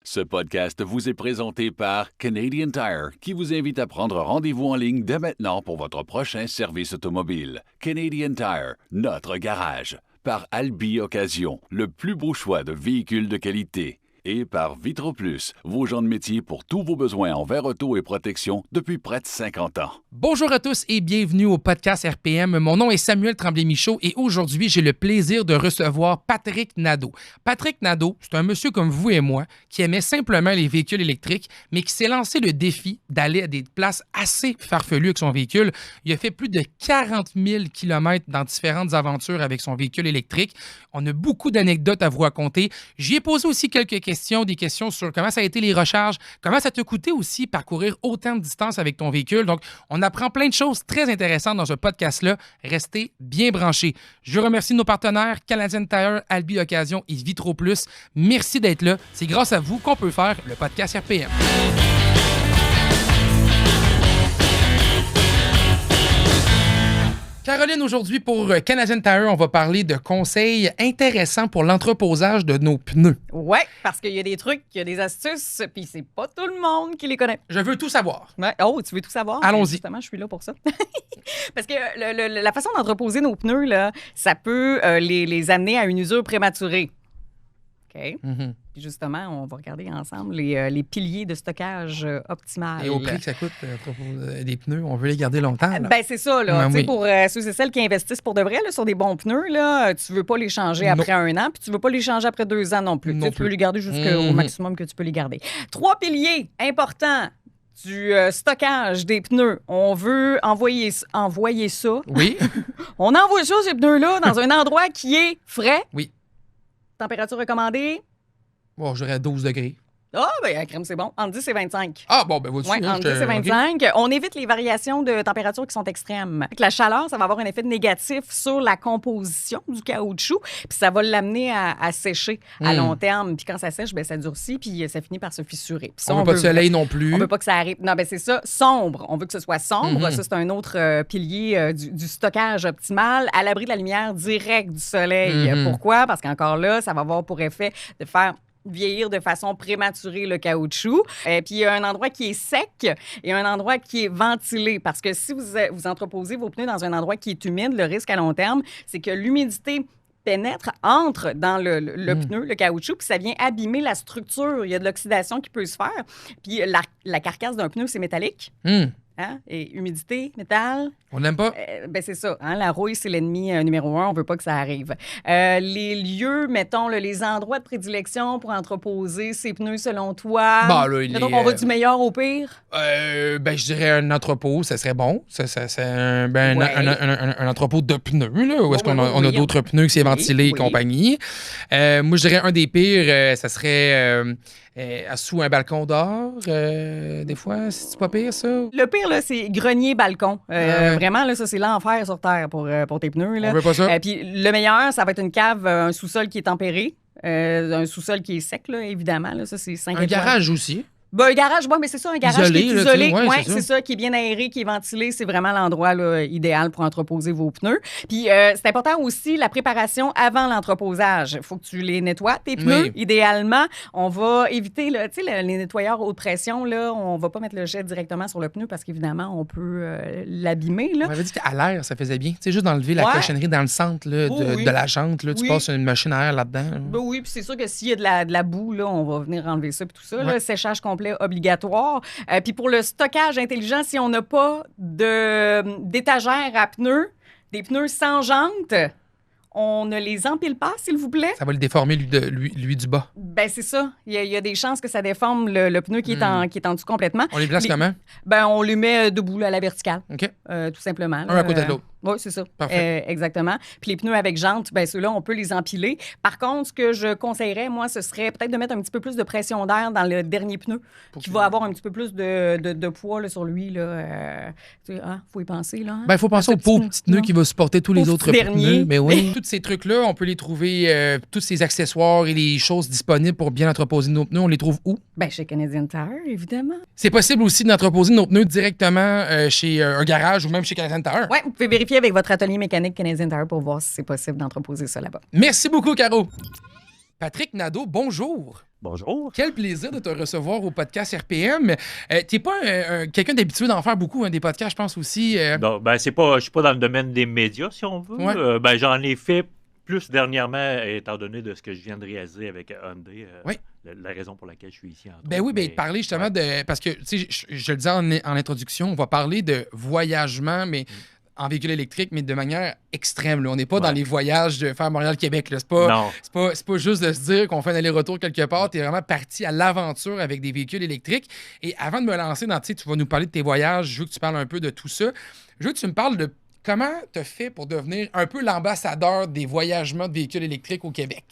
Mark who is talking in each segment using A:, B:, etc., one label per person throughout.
A: Ce podcast vous est présenté par Canadian Tire, qui vous invite à prendre rendez-vous en ligne dès maintenant pour votre prochain service automobile. Canadian Tire, notre garage. Par Albi Occasion, le plus beau choix de véhicules de qualité. Et par Vitro Plus, vos gens de métier pour tous vos besoins en verre auto et protection depuis près de 50 ans.
B: Bonjour à tous et bienvenue au podcast RPM. Mon nom est Samuel Tremblay-Michaud et aujourd'hui, j'ai le plaisir de recevoir Patrick Nadeau. Patrick Nadeau, c'est un monsieur comme vous et moi qui aimait simplement les véhicules électriques, mais qui s'est lancé le défi d'aller à des places assez farfelues avec son véhicule. Il a fait plus de 40 000 km dans différentes aventures avec son véhicule électrique. On a beaucoup d'anecdotes à vous raconter. J'y ai posé aussi quelques questions, des questions sur comment ça a été les recharges, comment ça t'a coûté aussi parcourir autant de distance avec ton véhicule. Donc, on apprend plein de choses très intéressantes dans ce podcast-là. Restez bien branchés. Je remercie nos partenaires Canadian Tire, Albi Occasion et Vitro Plus. Merci d'être là. C'est grâce à vous qu'on peut faire le podcast RPM. Caroline, aujourd'hui, pour Canadian Tire, on va parler de conseils intéressants pour l'entreposage de nos pneus.
C: Ouais, parce qu'il y a des trucs, il y a des astuces, puis c'est pas tout le monde qui les connaît.
B: Je veux tout savoir.
C: Ouais. Oh, tu veux tout savoir?
B: Allons-y.
C: Justement, je suis là pour ça. Parce que la façon d'entreposer nos pneus, là, ça peut les amener à une usure prématurée. OK?
B: Mm-hmm.
C: Puis justement, on va regarder ensemble les piliers de stockage optimal.
B: Et au prix que ça coûte des pneus, on veut les garder longtemps. Là.
C: Ben c'est ça, là.
B: Ben, oui.
C: Pour ceux et celles qui investissent pour de vrai là, sur des bons pneus, là, tu veux pas les changer après 1 an, puis tu veux pas les changer après 2 ans non plus. Tu peux les garder jusqu'au maximum que tu peux les garder. 3 piliers importants du stockage des pneus. On veut envoyer ça.
B: Oui.
C: On envoie ça, ces pneus-là, dans un endroit qui est frais.
B: Oui.
C: Température recommandée.
B: Bon, je dirais à 12 degrés.
C: Ah, ben la crème, c'est bon. Entre 10 et 25.
B: Ah, bon, ben, vous
C: Oui, entre 10 et 25. Okay. On évite les variations de température qui sont extrêmes. La chaleur, ça va avoir un effet négatif sur la composition du caoutchouc, puis ça va l'amener à sécher à long terme. Puis quand ça sèche, ben, ça durcit, puis ça finit par se fissurer. Ça,
B: on veut pas de soleil non plus.
C: On veut pas que ça arrive. Non, ben c'est ça, sombre. On veut que ce soit sombre. Ça, c'est un autre pilier du stockage optimal, à l'abri de la lumière directe du soleil. Pourquoi? Parce qu'encore là, ça va avoir pour effet de faire vieillir de façon prématurée le caoutchouc. Puis il y a un endroit qui est sec et un endroit qui est ventilé. Parce que si vous entreposez vos pneus dans un endroit qui est humide, le risque à long terme, c'est que l'humidité pénètre, entre dans le pneu, le caoutchouc, puis ça vient abîmer la structure. Il y a de l'oxydation qui peut se faire. Puis la carcasse d'un pneu, c'est métallique. Hein? Et humidité, métal.
B: On n'aime pas?
C: Ben c'est ça. Hein? La rouille, c'est l'ennemi numéro 1. On veut pas que ça arrive. Les lieux, mettons, les endroits de prédilection pour entreposer ces pneus selon toi.
B: Bah, là,
C: donc, on va du meilleur au pire?
B: Ben, je dirais un entrepôt, ça serait bon. Ça c'est un entrepôt de pneus, là, où est-ce qu'on a d'autres pneus que c'est ventilé et compagnie. Moi, je dirais un des pires, ça serait sous un balcon d'or, des fois. C'est pas pire, ça?
C: Le pire, là, c'est grenier-balcon. Vraiment, là, ça, c'est l'enfer sur Terre pour tes pneus. Là.
B: On veut pas ça.
C: Puis le meilleur, ça va être une cave, un sous-sol qui est tempéré, un sous-sol qui est sec, là, évidemment. Là, ça, c'est 5 étoiles.
B: Garage aussi.
C: Ben, un garage, bon, mais c'est ça, un garage
B: isolé,
C: qui est isolé.
B: Ouais,
C: c'est ça, qui est bien aéré, qui est ventilé. C'est vraiment l'endroit là, idéal pour entreposer vos pneus. Puis, c'est important aussi la préparation avant l'entreposage. Il faut que tu les nettoies, tes pneus. Idéalement, on va éviter les nettoyeurs haute pression. Là, on va pas mettre le jet directement sur le pneu parce qu'évidemment, on peut l'abîmer. Là.
B: On avait dit qu'à l'air, ça faisait bien. Tu sais, juste d'enlever la cochonnerie dans le centre là, de la jante. Là, tu passes une machine à air là-dedans.
C: Ben oui, puis c'est sûr que s'il y a de la boue, là, on va venir enlever ça puis tout ça. Là, séchage complet obligatoire. Puis pour le stockage intelligent, si on n'a pas d'étagère à pneus, des pneus sans jantes, on ne les empile pas, s'il vous plaît.
B: Ça va le déformer, lui du bas.
C: Ben c'est ça. Il y a des chances que ça déforme le pneu qui est en dessous complètement.
B: On les place comment?
C: Ben on les met debout à la verticale.
B: OK.
C: Tout simplement.
B: Un à côté de l'autre.
C: Oui, c'est ça.
B: Parfait.
C: Exactement. Puis les pneus avec jantes, ben ceux-là, on peut les empiler. Par contre, ce que je conseillerais, moi, ce serait peut-être de mettre un petit peu plus de pression d'air dans le dernier pneu, qui va avoir un petit peu plus de poids là, sur lui. Il faut y penser. Là.
B: Ben, il faut penser au pauvre petit pneu qui va supporter tous les autres pneus. Mais oui. Tous ces trucs-là, on peut les trouver, tous ces accessoires et les choses disponibles pour bien entreposer nos pneus, on les trouve où?
C: Ben, chez Canadian Tire, évidemment.
B: C'est possible aussi d'entreposer nos pneus directement chez un garage ou même chez Canadian Tire.
C: Oui, vous pouvez vérifier avec votre atelier mécanique Canadian Tire pour voir si c'est possible d'entreposer ça là-bas.
B: Merci beaucoup, Caro. Patrick Nadeau, bonjour.
D: Bonjour.
B: Quel plaisir de te recevoir au podcast RPM. Tu n'es pas quelqu'un d'habitué d'en faire beaucoup, des podcasts, je pense aussi.
D: Non, je suis pas dans le domaine des médias, si on veut.
B: Ouais.
D: J'en ai fait plus dernièrement, étant donné de ce que je viens de réaliser avec Hyundai.
B: Oui.
D: La raison pour laquelle je suis ici.
B: Parler justement de... Parce que, tu sais, je le disais en introduction, on va parler de voyagement, mais en véhicule électrique, mais de manière extrême. Là. On n'est pas dans les voyages de faire Montréal-Québec. C'est pas juste de se dire qu'on fait un aller-retour quelque part. Tu es vraiment parti à l'aventure avec des véhicules électriques. Et avant de me lancer dans... Tu vas nous parler de tes voyages. Je veux que tu parles un peu de tout ça. Je veux que tu me parles de comment tu as fait pour devenir un peu l'ambassadeur des voyagements de véhicules électriques au Québec.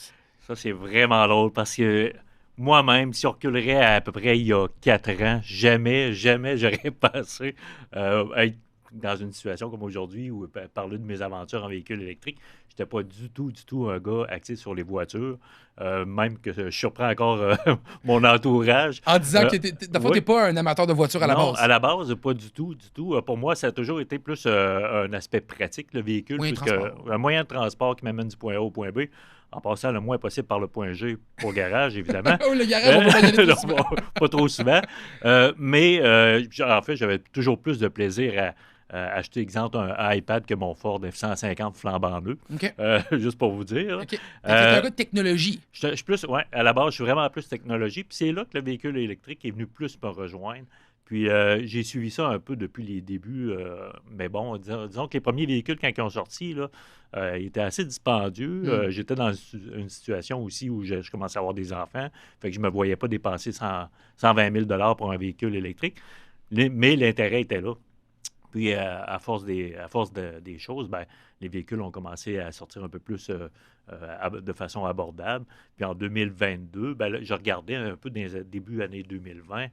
D: Ça, c'est vraiment drôle parce que moi-même, si on reculerait à peu près il y a 4 ans, jamais j'aurais pensé être dans une situation comme aujourd'hui où parler de mes aventures en véhicule électrique. Je n'étais pas du tout un gars actif sur les voitures, même que je surprends encore mon entourage.
B: En disant que tu n'es pas un amateur de voiture à la base.
D: Non, à la base, pas du tout. Pour moi, ça a toujours été plus un aspect pratique, le véhicule, un moyen de transport qui m'amène du point A au point B, en passant le moins possible par le point G pour le garage, évidemment.
B: Le garage, on va pas y aller trop souvent.
D: Pas trop souvent. En fait, j'avais toujours plus de plaisir à acheter, exemple, un iPad que mon Ford F-150 flambant neuf.
B: Okay.
D: Juste pour vous dire.
B: Okay. Tu es un gars de technologie.
D: Je suis plus, à la base, je suis vraiment plus technologie. Puis c'est là que le véhicule électrique est venu plus me rejoindre. Puis j'ai suivi ça un peu depuis les débuts. Mais bon, disons que les premiers véhicules, quand ils ont sorti, là, ils étaient assez dispendieux. J'étais dans une situation aussi où je commençais à avoir des enfants. Fait que je ne me voyais pas dépenser 120 000 pour un véhicule électrique. Mais l'intérêt était là. Puis, à force des choses, les véhicules ont commencé à sortir un peu plus de façon abordable. Puis, en 2022, je regardais un peu dans les débuts années 2020,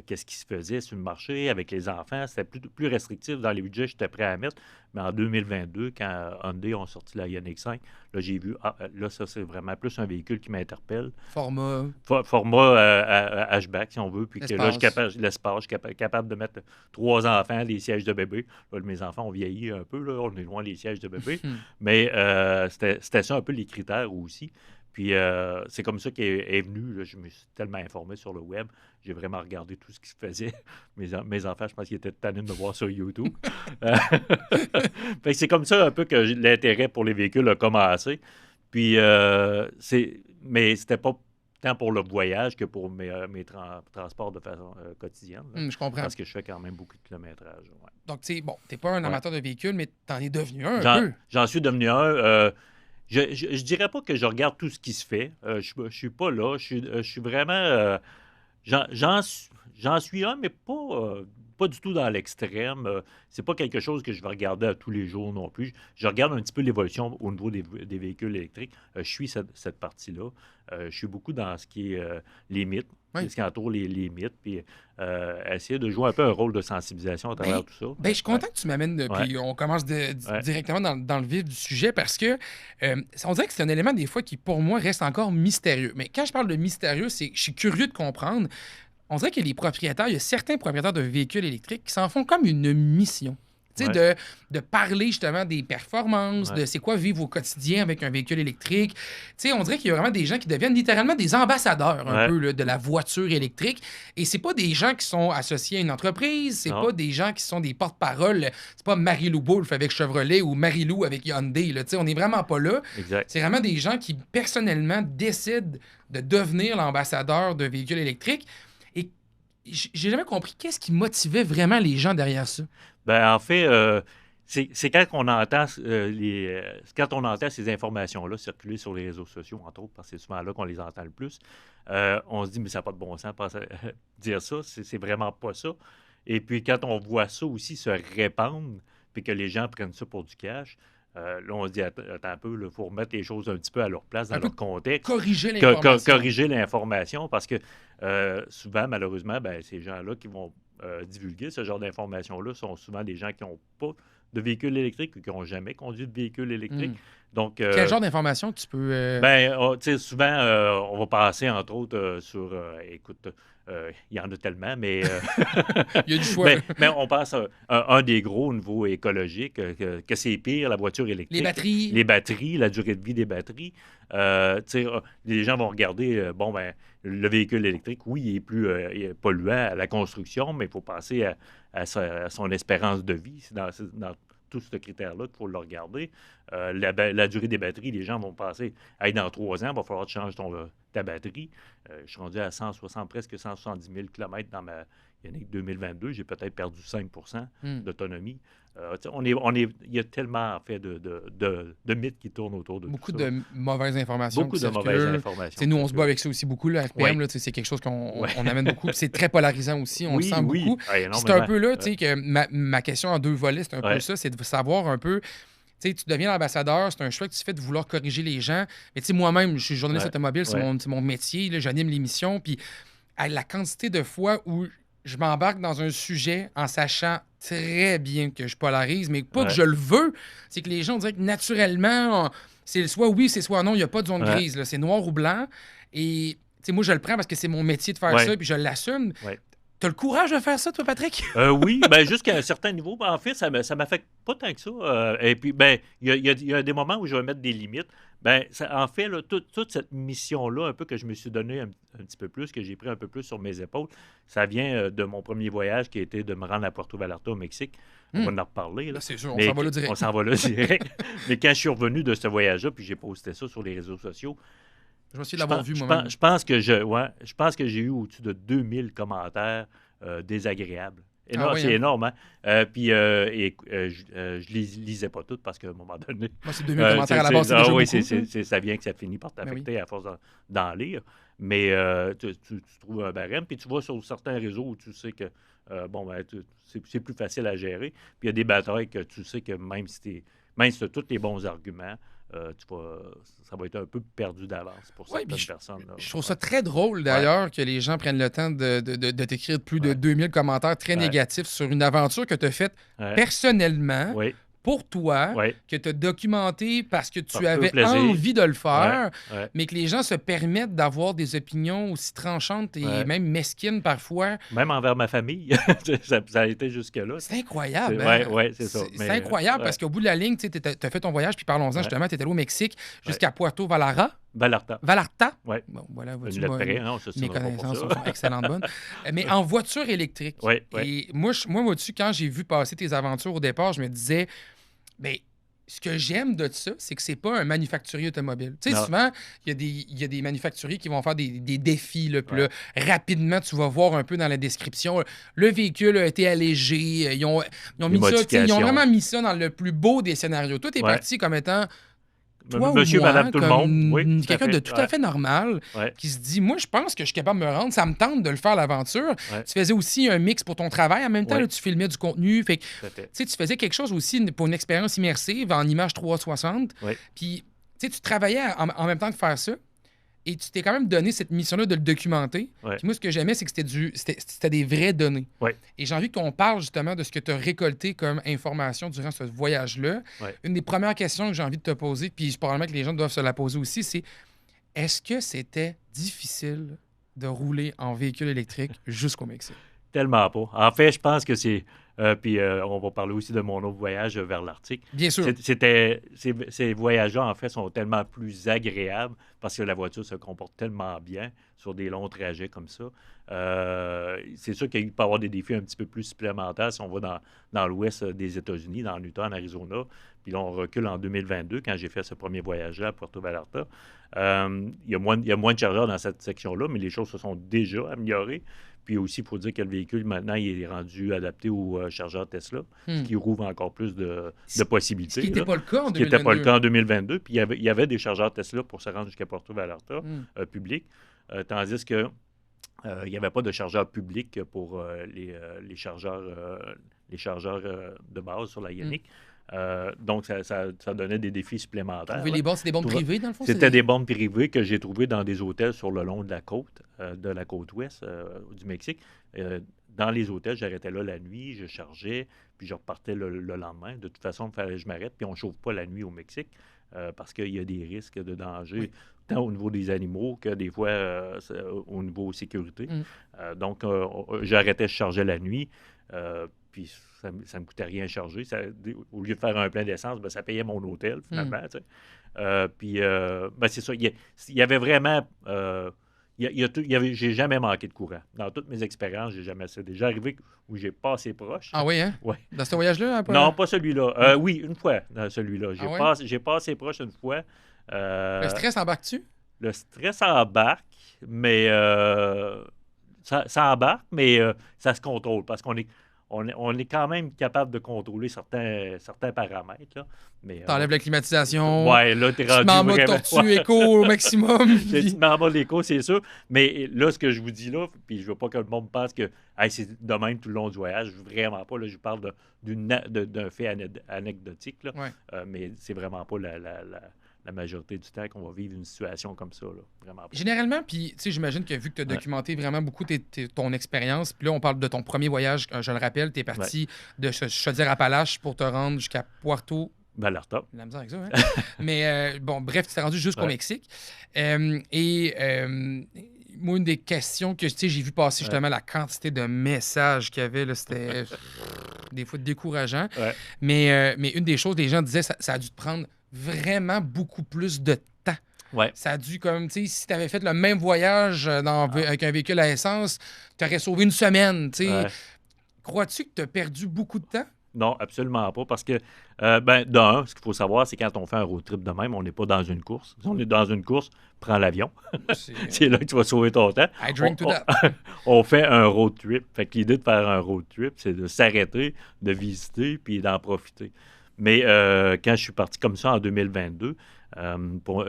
D: qu'est-ce qui se faisait sur le marché avec les enfants. C'était plus restrictif dans les budgets que j'étais prêt à mettre. Mais en 2022, quand Hyundai ont sorti la Ioniq 5, là, j'ai vu, là, ça, c'est vraiment plus un véhicule qui m'interpelle.
B: Format
D: hatchback, si on veut. Puis que là, je suis capable de mettre 3 enfants, les sièges de bébé. Là, mes enfants ont vieilli un peu, là, on est loin des sièges de bébé. Mais c'était ça un peu les critères aussi. Puis c'est comme ça qu'est venu. Là, je me suis tellement informé sur le web. J'ai vraiment regardé tout ce qui se faisait. Mes enfants, je pense qu'ils étaient tannés de me voir sur YouTube. Fait que c'est comme ça un peu que l'intérêt pour les véhicules a commencé. Puis, mais c'était pas tant pour le voyage que pour mes transports de façon quotidienne.
B: Je comprends.
D: Parce que je fais quand même beaucoup de kilométrage. Ouais.
B: Donc, tu sais, t'es pas un amateur de véhicules, mais t'en es devenu un peu.
D: J'en suis devenu un. Je dirais pas que je regarde tout ce qui se fait. Je suis pas là. Je suis vraiment... J'en suis un, mais pas du tout dans l'extrême. C'est pas quelque chose que je vais regarder à tous les jours non plus. Je regarde un petit peu l'évolution au niveau des véhicules électriques. Je suis cette partie-là. Je suis beaucoup dans ce qui est les mythes, ce qui entoure les mythes, puis essayer de jouer un peu un rôle de sensibilisation à travers tout ça.
B: Je suis content que tu m'amènes, puis on commence directement dans le vif du sujet, parce que on dirait que c'est un élément des fois qui, pour moi, reste encore mystérieux. Mais quand je parle de mystérieux, c'est que je suis curieux de comprendre. On dirait que il y a certains propriétaires de véhicules électriques qui s'en font comme une mission. De parler justement des performances, de c'est quoi vivre au quotidien avec un véhicule électrique. On dirait qu'il y a vraiment des gens qui deviennent littéralement des ambassadeurs un peu là, de la voiture électrique. Et c'est pas des gens qui sont associés à une entreprise, c'est pas des gens qui sont des porte-parole. C'est pas Marie-Lou Boulf avec Chevrolet ou Marie-Lou avec Hyundai. Là. On n'est vraiment pas là.
D: Exact.
B: C'est vraiment des gens qui personnellement décident de devenir l'ambassadeur de véhicules électriques. Et j'ai jamais compris qu'est-ce qui motivait vraiment les gens derrière ça.
D: En fait, c'est quand on entend ces informations-là circuler sur les réseaux sociaux, entre autres, parce que c'est souvent là qu'on les entend le plus, on se dit, mais ça n'a pas de bon sens de dire ça, c'est vraiment pas ça. Et puis, quand on voit ça aussi se répandre, puis que les gens prennent ça pour du cash, là, on se dit, attends un peu, il faut remettre les choses un petit peu à leur place, dans leur contexte.
B: Corriger
D: l'information, parce que souvent, malheureusement, ces gens-là qui vont divulguer ce genre d'informations-là sont souvent des gens qui n'ont pas de véhicule électrique ou qui n'ont jamais conduit de véhicule électrique. Donc,
B: Quel genre d'informations que tu peux...
D: tu sais, souvent, on va passer, entre autres, sur... écoute, il y en a tellement, mais...
B: Il y a du choix.
D: mais on passe à un des gros au niveau écologique, que c'est pire, la voiture électrique. Les batteries, la durée de vie des batteries. Tu sais, les gens vont regarder, le véhicule électrique, oui, il est plus polluant à la construction, mais il faut penser à son espérance de vie. C'est dans tout ce critère-là qu'il faut le regarder. La durée des batteries, les gens vont penser, hey, dans 3 ans, il va falloir que tu changes ta batterie. Je suis rendu à 160, presque 170 000 km dans ma Ioniq 2022. J'ai peut-être perdu 5 d'autonomie. Il y a tellement, en fait, de mythes qui tournent autour de
B: beaucoup
D: tout ça.
B: de mauvaises informations.
D: Beaucoup de mauvaises informations.
B: Nous, on se bat avec ça aussi beaucoup, le RPM. Là, c'est quelque chose qu'on amène beaucoup. C'est très polarisant aussi. On le sent beaucoup. C'est un peu là, tu sais, que ma question en 2 volets, c'est un peu ça. C'est de savoir un peu... Tu sais, tu deviens l'ambassadeur, c'est un choix que tu fais de vouloir corriger les gens. Mais tu sais, moi-même, je suis journaliste automobile, c'est mon métier, là, j'anime l'émission. Puis la quantité de fois où je m'embarque dans un sujet en sachant très bien que je polarise, mais pas que je le veux, c'est que les gens diraient que naturellement, c'est soit oui, c'est soit non, il n'y a pas de zone grise, là, c'est noir ou blanc. Et tu sais, moi, je le prends parce que c'est mon métier de faire ça, puis je l'assume. T'as le courage de faire ça, toi, Patrick?
D: Oui, jusqu'à un certain niveau. En fait, ça ne m'affecte pas tant que ça. Et puis, il y a des moments où je vais mettre des limites. En fait, là, toute cette mission-là, un peu que je me suis donné un petit peu plus, que j'ai pris un peu plus sur mes épaules, ça vient de mon premier voyage qui a été de me rendre à Puerto Vallarta, au Mexique. On va en reparler. Là.
B: C'est sûr, on s'en va là direct.
D: On s'en va là direct. Mais quand je suis revenu de ce voyage-là, puis j'ai posté ça sur les réseaux sociaux,
B: je me suis l'avoir vu moi-même.
D: Je pense que j'ai eu au-dessus de 2000 commentaires désagréables. C'est énorme, hein? Puis je lisais pas toutes parce qu'à un moment donné...
B: Moi, c'est 2000 commentaires à la base, c'est déjà beaucoup.
D: Ça vient que ça finit par t'affecter à force d'en lire. Mais tu trouves un barème, puis tu vas sur certains réseaux où tu sais que c'est plus facile à gérer. Puis il y a des batailles que tu sais que même si tu as tous les bons arguments, ça va être un peu perdu d'avance pour certaines personnes. Là.
B: Je trouve ça très drôle, d'ailleurs, que les gens prennent le temps de t'écrire plus de 2000 commentaires très négatifs sur une aventure que tu as faite personnellement, pour toi, que tu as documenté parce que tu avais envie de le faire, mais que les gens se permettent d'avoir des opinions aussi tranchantes et même mesquines parfois.
D: Même envers ma famille. ça a été jusque-là.
B: C'est incroyable.
D: C'est ça.
B: C'est incroyable parce qu'au bout de la ligne, tu as fait ton voyage, puis parlons-en justement, tu es allé au Mexique jusqu'à Puerto Vallarta. Vallarta?
D: Oui.
B: Bon, voilà,
D: mes
B: connaissances sont excellentes bonnes. Mais en voiture électrique. Et moi, au-dessus, quand j'ai vu passer tes aventures au départ, je me disais, ce que j'aime de ça, c'est que c'est pas un manufacturier automobile. Tu sais, souvent, il y a des manufacturiers qui vont faire des défis. Là, puis là, rapidement, tu vas voir un peu dans la description, le véhicule a été allégé. Ils ont mis ça, ils ont vraiment mis ça dans le plus beau des scénarios. Toi, t'es parti comme étant... Toi
D: Monsieur, madame, tout le monde.
B: Quelqu'un de tout à fait normal qui se dit, moi, je pense que je suis capable de me rendre, ça me tente de le faire l'aventure. Tu faisais aussi un mix pour ton travail. En même temps, là, tu filmais du contenu. Fait que, tu faisais quelque chose aussi pour une expérience immersive en image 360. Puis, tu travaillais en même temps que faire ça. Et tu t'es quand même donné cette mission-là de le documenter. Puis moi, ce que j'aimais, c'est que c'était des vraies données. Et j'ai envie qu'on parle justement de ce que tu as récolté comme information durant ce voyage-là. Une des premières questions que j'ai envie de te poser, puis probablement que les gens doivent se la poser aussi, c'est est-ce que c'était difficile de rouler en véhicule électrique jusqu'au Mexique?
D: Tellement pas. En fait, je pense que c'est... puis on va parler aussi de mon autre voyage vers l'Arctique.
B: Bien sûr.
D: Ces voyages-là, en fait, sont tellement plus agréables parce que la voiture se comporte tellement bien sur des longs trajets comme ça. C'est sûr qu'il peut y avoir des défis un petit peu plus supplémentaires si on va dans l'ouest des États-Unis, dans l'Utah, en Arizona. Puis là, on recule en 2022, quand j'ai fait ce premier voyage-là à Puerto Vallarta. Il y a moins de chargeurs dans cette section-là, mais les choses se sont déjà améliorées. Puis aussi, il faut dire que le véhicule, maintenant, il est rendu adapté au chargeur Tesla, ce qui rouvre encore plus de possibilités.
B: Ce qui n'était pas le cas en 2022.
D: Ce qui n'était pas le cas en 2022. Puis il y avait des chargeurs Tesla pour se rendre jusqu'à Puerto Vallarta, public. Tandis que il n'y avait pas de chargeur public pour les chargeurs de base sur la Ioniq. Donc, ça donnait des défis supplémentaires.
B: Les bornes, c'est des bornes privées, dans le fond?
D: C'était des bornes privées que j'ai trouvées dans des hôtels sur le long de la côte ouest du Mexique. Dans les hôtels, j'arrêtais là la nuit, je chargeais, puis je repartais le lendemain. De toute façon, il fallait que je m'arrête, puis on ne chauffe pas la nuit au Mexique. parce qu'il y a des risques de danger, tant au niveau des animaux que des fois au niveau sécurité. Donc, j'arrêtais, je chargeais la nuit, puis ça ne me coûtait rien à charger. Au lieu de faire un plein d'essence, ça payait mon hôtel, finalement. Puis, c'est ça. Il y avait vraiment... j'ai jamais manqué de courant. Dans toutes mes expériences, c'est déjà arrivé où j'ai passé proche.
B: Ah oui, hein?
D: Ouais.
B: Dans ce voyage-là?
D: Non, pas celui-là. Oui, une fois dans celui-là. J'ai passé proche une fois.
B: Le stress embarque-tu?
D: Le stress embarque, mais ça embarque, mais ça se contrôle parce qu'on est quand même capable de contrôler certains paramètres.
B: T'enlèves la climatisation.
D: Ouais, là, t'es rendu
B: en mode tortue éco au maximum.
D: Tu te mets en mode éco, c'est sûr. Mais là, ce que je vous dis là, puis je veux pas que le monde pense que c'est de même tout le long du voyage. Vraiment pas. Là, je vous parle d'un fait anecdotique. Là. Mais c'est vraiment pas la majorité du temps qu'on va vivre une situation comme ça. Là. Vraiment pas.
B: Généralement, puis j'imagine que vu que tu as documenté vraiment beaucoup ton expérience, puis là, on parle de ton premier voyage, je le rappelle, tu es parti de Chaudière-Appalaches pour te rendre jusqu'à Puerto
D: Vallarta.
B: La misère avec ça, hein? Mais bref, tu t'es rendu jusqu'au Mexique. Moi, une des questions que j'ai vu passer justement la quantité de messages qu'il y avait, là, c'était des fois décourageant. Mais une des choses, les gens disaient, ça a dû te prendre vraiment beaucoup plus de temps. Ça a dû, comme, tu sais, si tu avais fait le même voyage avec un véhicule à essence, tu aurais sauvé une semaine, tu sais. Crois-tu que tu as perdu beaucoup de temps?
D: Non, absolument pas, parce que, d'un, ce qu'il faut savoir, c'est quand on fait un road trip de même, on n'est pas dans une course. Si on est dans une course, prends l'avion. C'est là que tu vas sauver ton temps.
B: I drink to that.
D: On fait un road trip. Fait que l'idée de faire un road trip, c'est de s'arrêter, de visiter, puis d'en profiter. Mais quand je suis parti comme ça en 2022,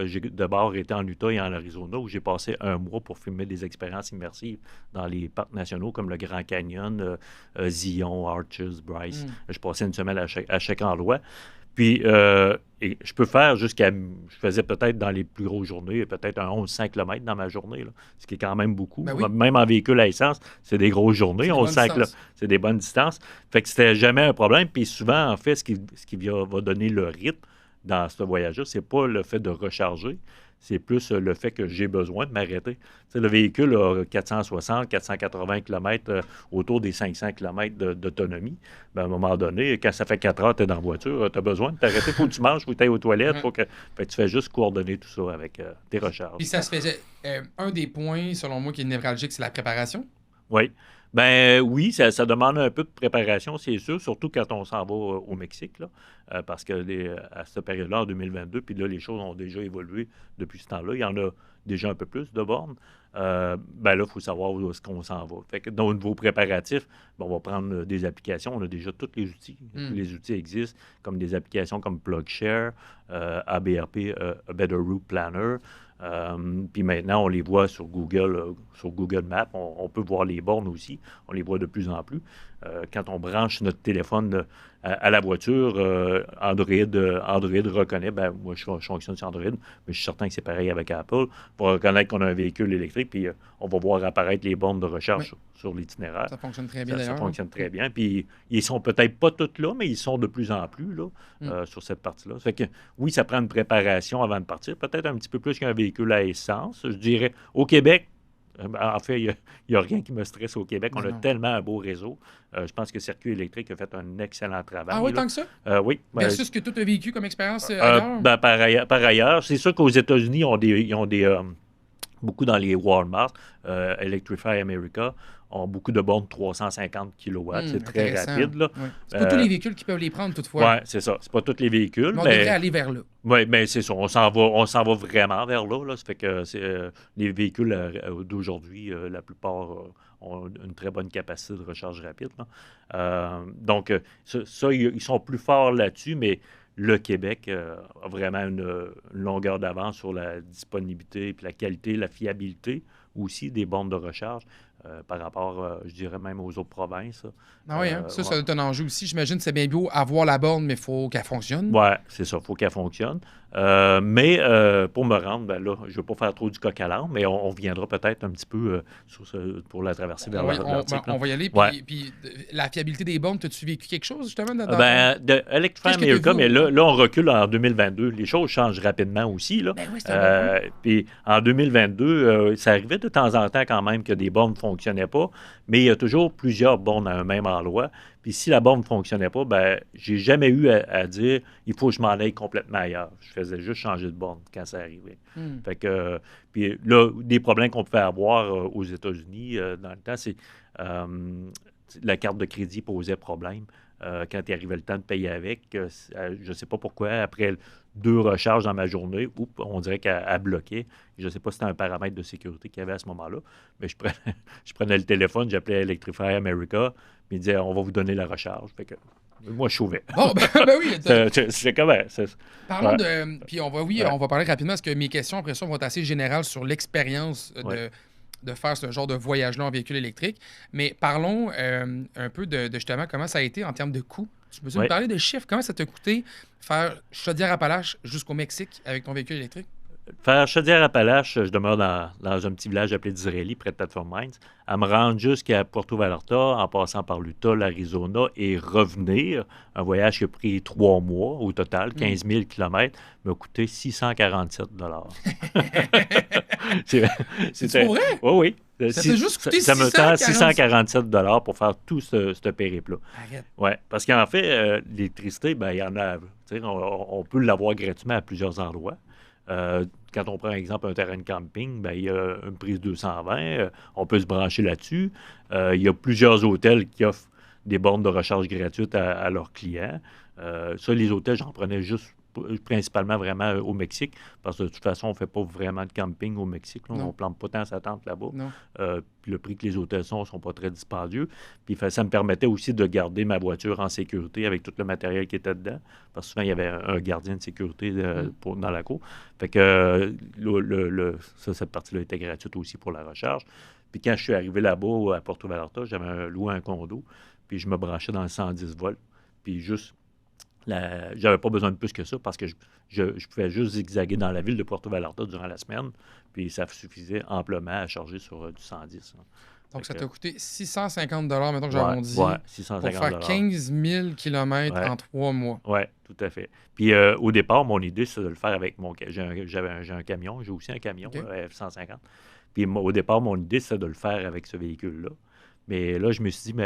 D: j'ai d'abord été en Utah et en Arizona, où j'ai passé un mois pour filmer des expériences immersives dans les parcs nationaux comme le Grand Canyon, Zion, Arches, Bryce. Je passais une semaine à chaque endroit. Puis, et je peux faire je faisais peut-être dans les plus grosses journées, peut-être un 1100 km dans ma journée, là, ce qui est quand même beaucoup. Même en véhicule à essence, c'est des grosses journées. C'est des bonnes distances. Fait que c'était jamais un problème. Puis souvent, en fait, ce qui va donner le rythme dans ce voyage-là, c'est pas le fait de recharger, c'est plus le fait que j'ai besoin de m'arrêter. Tu sais, le véhicule a 460, 480 km, autour des 500 km d'autonomie. À un moment donné, quand ça fait 4 heures que tu es dans la voiture, tu as besoin de t'arrêter. Il faut que tu manges, il faut que tu ailles aux toilettes. Fait que tu fais juste coordonner tout ça avec tes recharges.
B: Puis ça se faisait... un des points, selon moi, qui est névralgique, c'est la préparation.
D: Oui. Oui, ça demande un peu de préparation, c'est sûr, surtout quand on s'en va au Mexique, là, parce que à cette période-là, en 2022, puis là, les choses ont déjà évolué depuis ce temps-là. Il y en a déjà un peu plus de bornes. Là, il faut savoir où est-ce qu'on s'en va. Fait que dans niveau préparatif, on va prendre des applications. On a déjà tous les outils. Tous les outils existent, comme des applications comme PlugShare, ABRP, A Better Route Planner. Puis maintenant, on les voit sur Google Maps. On peut voir les bornes aussi. On les voit de plus en plus. Quand on branche notre téléphone à la voiture, Android reconnaît. Moi, je fonctionne sur Android, mais je suis certain que c'est pareil avec Apple. Pour reconnaître qu'on a un véhicule électrique, puis on va voir apparaître les bornes de recharge sur l'itinéraire.
B: Ça fonctionne très bien, d'ailleurs.
D: Ça fonctionne très bien. Puis ils sont peut-être pas tous là, mais ils sont de plus en plus là, sur cette partie-là. Ça fait que, oui, ça prend une préparation avant de partir. Peut-être un petit peu plus qu'un véhicule à essence. Je dirais, au Québec, en fait, il n'y a rien qui me stresse au Québec. On a tellement un beau réseau. Je pense que Circuit électrique a fait un excellent travail.
B: Ah oui, tant que ça?
D: Oui.
B: Versus que tout a vécu comme expérience ailleurs?
D: Par ailleurs, c'est sûr qu'aux États-Unis, ils ont beaucoup dans les Walmart, Electrify America, ont beaucoup de bornes 350 kW. C'est très rapide. Là.
B: Ouais. C'est pas tous les véhicules qui peuvent les prendre, toutefois.
D: Oui, c'est ça. C'est pas tous les véhicules.
B: Mais on devrait aller vers là.
D: Oui, mais c'est ça. On s'en va vraiment vers là. Ça fait que les véhicules d'aujourd'hui, la plupart ont une très bonne capacité de recharge rapide. Donc, ça, ils sont plus forts là-dessus, mais le Québec a vraiment une longueur d'avance sur la disponibilité, puis la qualité, la fiabilité aussi des bornes de recharge par rapport, je dirais, même aux autres provinces.
B: Ah oui, ça doit être un enjeu aussi. J'imagine que c'est bien beau avoir la borne, mais il faut qu'elle fonctionne.
D: Oui, c'est ça. Il faut qu'elle fonctionne. Mais pour me rendre, ben là, je ne veux pas faire trop du coq à l'âne, mais on viendra peut-être un petit peu pour la traversée vers l'article.
B: On va y aller.
D: Ouais.
B: Puis la fiabilité des bornes, as-tu vécu quelque chose, justement?
D: De Electrify America, mais là, on recule en 2022. Les choses changent rapidement aussi. Là.
B: Ben oui, c'est un bon point.
D: Puis en 2022, ça arrivait de temps en temps quand même que des bornes ne fonctionnaient pas, mais il y a toujours plusieurs bornes à un même endroit. Puis si la borne ne fonctionnait pas, ben j'ai jamais eu à dire il faut que je m'en aille complètement ailleurs. Je faisais juste changer de borne quand ça arrivait. Fait que, puis là, des problèmes qu'on pouvait avoir aux États-Unis dans le temps, c'est la carte de crédit posait problème. Quand il arrivait le temps de payer avec, je ne sais pas pourquoi, après 2 recharges dans ma journée, on dirait qu'elle bloquait. Je ne sais pas si c'était un paramètre de sécurité qu'il y avait à ce moment-là, mais je prenais le téléphone, j'appelais Electrify America, puis il disait on va vous donner la recharge. Fait que moi, je sauvais.
B: Bon, ben oui.
D: C'est comment?
B: Parlons de. Puis on va parler rapidement parce que mes questions, après ça, vont être assez générales sur l'expérience de faire ce genre de voyage-là en véhicule électrique. Mais parlons un peu de justement comment ça a été en termes de coûts. Tu peux me parler de chiffres? Comment ça t'a coûté faire Chaudière-Appalaches jusqu'au Mexique avec ton véhicule électrique?
D: Faire Chaudière-Appalaches, je demeure dans un petit village appelé Disraeli, près de Platform Mines. À me rendre jusqu'à Puerto Vallarta, en passant par l'Utah, l'Arizona, et revenir, un voyage qui a pris 3 mois au total, 15 000 km, m'a coûté 647
B: C'est vrai?
D: Oui.
B: Ça t'a juste coûté
D: ça me tend 647 pour faire tout ce périple-là.
B: Arrête.
D: Oui, parce qu'en fait, l'électricité, ben, il y en a, on peut l'avoir gratuitement à plusieurs endroits. Quand on prend, par exemple, un terrain de camping, ben, il y a une prise 220, on peut se brancher là-dessus. Il y a plusieurs hôtels qui offrent des bornes de recharge gratuites à leurs clients. Ça, les hôtels, j'en prenais juste principalement vraiment au Mexique, parce que de toute façon, on ne fait pas vraiment de camping au Mexique. Là. On ne plante pas tant sa tente là-bas. Puis le prix que les hôtels sont pas très dispendieux. Puis ça me permettait aussi de garder ma voiture en sécurité avec tout le matériel qui était dedans, parce que souvent, il y avait un gardien de sécurité dans la cour. Fait que cette partie-là était gratuite aussi pour la recharge. Puis quand je suis arrivé là-bas à Puerto Vallarta, j'avais loué un condo, puis je me branchais dans le 110 volts. Puis juste j'avais pas besoin de plus que ça parce que je pouvais juste zigzaguer dans la ville de Puerto Vallarta durant la semaine, puis ça suffisait amplement à charger sur du 110. Hein.
B: Donc, ça t'a coûté 650 maintenant que j'arrondis,
D: pour faire
B: 15 000 km en 3 mois.
D: Oui, tout à fait. Puis au départ, mon idée, c'est de le faire avec j'ai un camion, j'ai aussi un camion, F-150. Puis au départ, mon idée, c'est de le faire avec ce véhicule-là. Mais là, je me suis dit,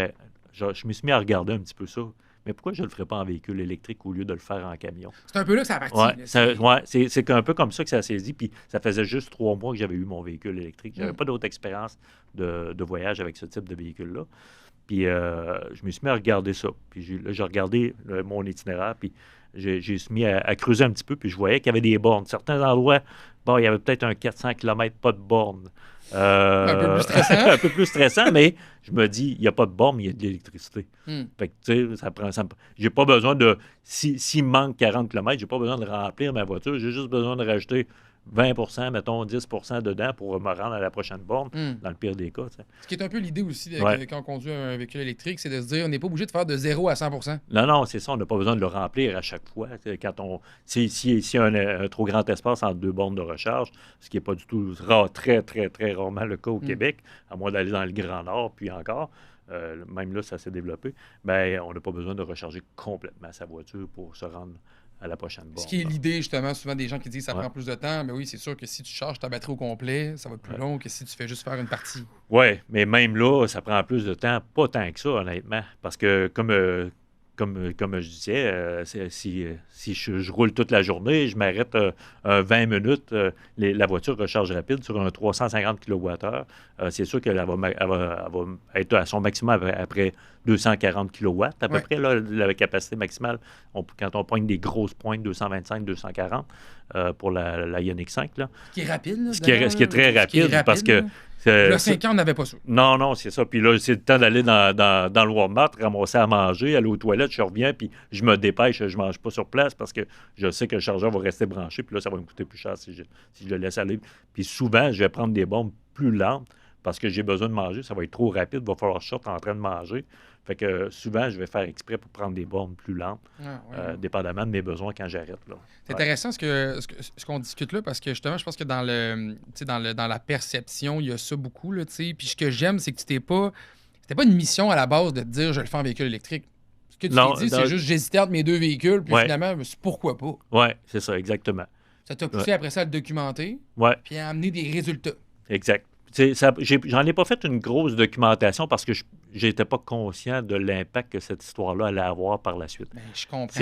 D: je me suis mis à regarder un petit peu ça. Mais pourquoi je ne le ferais pas en véhicule électrique au lieu de le faire en camion?
B: C'est un peu là que ça a parti.
D: C'est un peu comme ça que ça s'est dit. Puis ça faisait juste 3 mois que j'avais eu mon véhicule électrique. Je n'avais pas d'autre expérience de voyage avec ce type de véhicule-là. Puis je me suis mis à regarder ça. Puis j'ai regardé mon itinéraire. Puis j'ai mis à creuser un petit peu. Puis je voyais qu'il y avait des bornes. Certains endroits, il y avait peut-être un 400 km, pas de bornes.
B: Un peu plus stressant.
D: Un peu plus stressant, mais je me dis, il n'y a pas de borne, mais il y a de l'électricité. Fait que, tu sais, j'ai pas besoin de... S'il me manque 40 km, j'ai pas besoin de remplir ma voiture. J'ai juste besoin de rajouter 20 mettons 10 dedans pour me rendre à la prochaine borne, dans le pire des cas. T'sais.
B: Ce qui est un peu l'idée aussi quand on conduit un véhicule électrique, c'est de se dire on n'est pas obligé de faire de 0 à 100
D: Non, c'est ça. On n'a pas besoin de le remplir à chaque fois. S'il y a un trop grand espace entre 2 bornes de recharge, ce qui n'est pas du tout très, très, très rarement le cas au Québec, à moins d'aller dans le Grand Nord, puis encore, même là, ça s'est développé, on n'a pas besoin de recharger complètement sa voiture pour se rendre à la prochaine borne.
B: Ce qui est l'idée, justement, souvent des gens qui disent que ça prend plus de temps. Mais oui, c'est sûr que si tu charges ta batterie au complet, ça va être plus long que si tu fais juste faire une partie.
D: Oui, mais même là, ça prend plus de temps. Pas tant que ça, honnêtement. Parce que comme je disais, si je roule toute la journée, je m'arrête 20 minutes, la voiture recharge rapide sur un 350 kWh. C'est sûr qu'elle va être à son maximum après 240 kW, à peu près, là, la capacité maximale. Quand on pointe des grosses pointes, 225, 240 pour la Ioniq 5. Là.
B: Ce qui est rapide. Là,
D: ce qui est très rapide, parce que...
B: Là, 5 ans, on n'avait pas ça.
D: Non, c'est ça. Puis là, c'est le temps d'aller dans le Walmart, ramasser à manger, aller aux toilettes, je reviens, puis je me dépêche, je ne mange pas sur place parce que je sais que le chargeur va rester branché, puis là, ça va me coûter plus cher si je le laisse aller. Puis souvent, je vais prendre des bombes plus lentes parce que j'ai besoin de manger, ça va être trop rapide, il va falloir que je sorte en train de manger. Fait que souvent, je vais faire exprès pour prendre des bornes plus lentes, dépendamment de mes besoins quand j'arrête. Là.
B: C'est intéressant ce qu'on discute là, parce que justement, je pense que dans la perception, il y a ça beaucoup. Là, puis ce que j'aime, c'est que c'était pas une mission à la base de te dire je le fais en véhicule électrique. Ce que tu t'es dit, c'est juste j'hésitais entre mes deux véhicules, puis finalement, pourquoi pas?
D: Oui, c'est ça, exactement.
B: Ça t'a poussé après ça à le documenter, puis à amener des résultats.
D: Exact. J'en ai pas fait une grosse documentation parce que je n'étais pas conscient de l'impact que cette histoire-là allait avoir par la suite.
B: Ben, je comprends.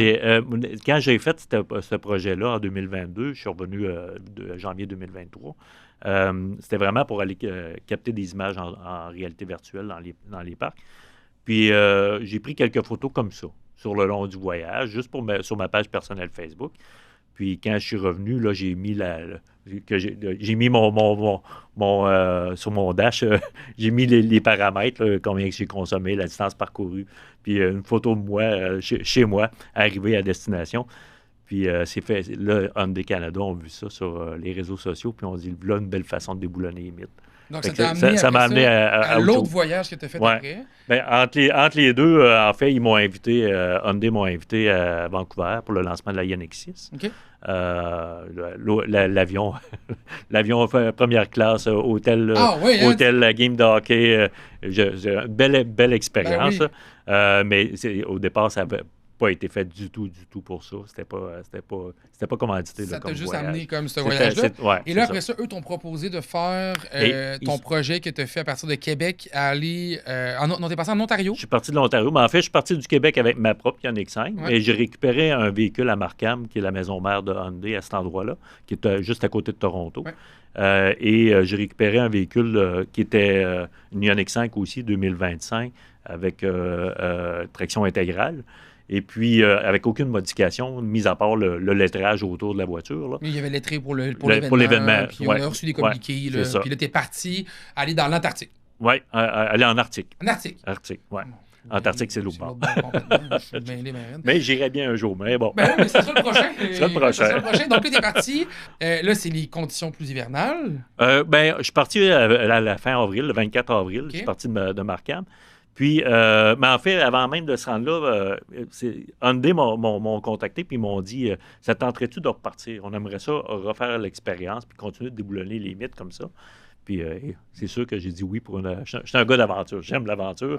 D: Quand j'ai fait ce projet-là en 2022, je suis revenu de janvier 2023, c'était vraiment pour aller capter des images en réalité virtuelle dans les parcs. Puis j'ai pris quelques photos comme ça sur le long du voyage, juste sur ma page personnelle Facebook. Puis quand je suis revenu, là, j'ai mis j'ai mis sur mon dash, j'ai mis les paramètres, là, combien j'ai consommé, la distance parcourue, puis une photo de moi, chez moi, arrivé à destination. Puis c'est fait. Là, Hyundai Canada ont vu ça sur les réseaux sociaux, puis on dit là, une belle façon de déboulonner les mythes.
B: Donc,
D: ça m'a amené à
B: l'autre voyage que tu as fait après.
D: Bien, entre les deux, en fait, ils m'ont invité, Hyundai m'ont invité à Vancouver pour le lancement de la Ioniq 6.
B: OK.
D: L'avion première classe, hôtel game de hockey, belle expérience.
B: Ben oui.
D: Mais au départ, ça n'avait pas été fait du tout pour ça. C'était pas commandité.
B: Ça t'a juste
D: voyage.
B: Amené comme ce voyage-là. Et là, après ça, eux t'ont proposé de faire ton projet que tu as fait à partir de Québec à aller... non, t'es passé en Ontario?
D: Je suis parti de l'Ontario, mais en fait, je suis parti du Québec avec ma propre Ioniq 5.
B: Ouais.
D: Et j'ai récupéré un véhicule à Markham, qui est la maison mère de Hyundai à cet endroit-là, qui est juste à côté de Toronto.
B: Ouais.
D: J'ai récupéré un véhicule qui était une Ioniq 5 aussi, 2025, avec traction intégrale. Et puis, avec aucune modification, mis à part le lettrage autour de la voiture. Là.
B: Il y avait lettré pour l'événement. Puis on a reçu des communiqués. Puis là, tu es parti aller dans l'Antarctique.
D: Oui, aller en Arctique.
B: En Arctique?
D: Arctique, oui. Antarctique, c'est l'autre bord.
B: Mais
D: j'irais bien un jour, mais bon.
B: Ben oui, mais c'est ça le prochain.
D: C'est le prochain.
B: Donc là, t'es parti. Là, c'est les conditions plus hivernales.
D: Je suis parti à la fin avril, le 24 avril. Okay. Je suis parti de Markham. Puis, mais en fait, avant même de se rendre là, Hyundai m'ont contacté puis ils m'ont dit ça tenterait-tu de repartir? On aimerait ça refaire l'expérience puis continuer de déboulonner les mythes comme ça. Puis c'est sûr que j'ai dit oui pour je suis un gars d'aventure. J'aime l'aventure.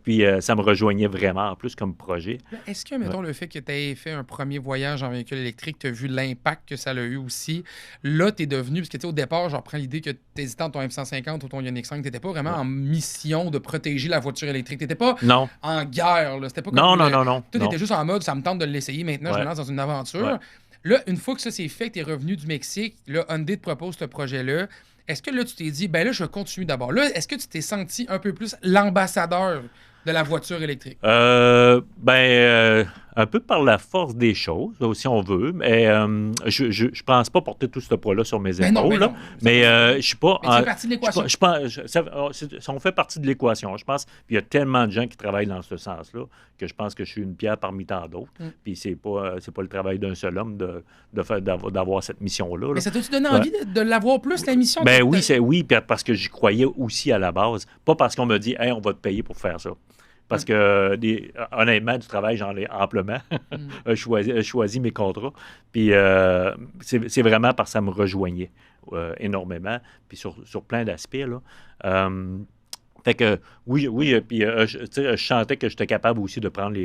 D: Puis ça me rejoignait vraiment en plus comme projet.
B: Est-ce que, mettons, le fait que tu aies fait un premier voyage en véhicule électrique, tu as vu l'impact que ça a eu aussi? Là, tu es devenu, parce que tu sais, au départ, je reprends l'idée que tu hésitais entre ton F-150 ou ton Ioniq 5, tu n'étais pas vraiment en mission de protéger la voiture électrique. Tu n'étais pas en guerre. C'était pas comme
D: non.
B: Tout était juste en mode, ça me tente de l'essayer maintenant, je me lance dans une aventure. Ouais. Là, une fois que ça c'est fait, tu es revenu du Mexique, là, Hyundai te propose ce projet-là. Est-ce que là, tu t'es dit, ben là, je continue d'abord. Là, est-ce que tu t'es senti un peu plus l'ambassadeur de la voiture électrique?
D: Un peu par la force des choses, si on veut. Mais je pense pas porter tout ce poids-là sur mes épaules. Mais je suis pas...
B: Mais tu fais partie de l'équation.
D: On fait partie de l'équation, je pense. Puis il y a tellement de gens qui travaillent dans ce sens-là que je pense que je suis une pierre parmi tant d'autres. Puis c'est pas le travail d'un seul homme d'avoir cette mission-là.
B: Mais ça t'a-tu donné envie de l'avoir plus, la mission?
D: Oui, parce que j'y croyais aussi à la base. Pas parce qu'on me dit, hey, on va te payer pour faire ça. Parce que, honnêtement, du travail, j'en ai amplement. Je choisis mes contrats. Puis, c'est vraiment parce que ça me rejoignait énormément. Puis, sur plein d'aspects, là. Fait que, oui. Puis, je sentais que j'étais capable aussi de prendre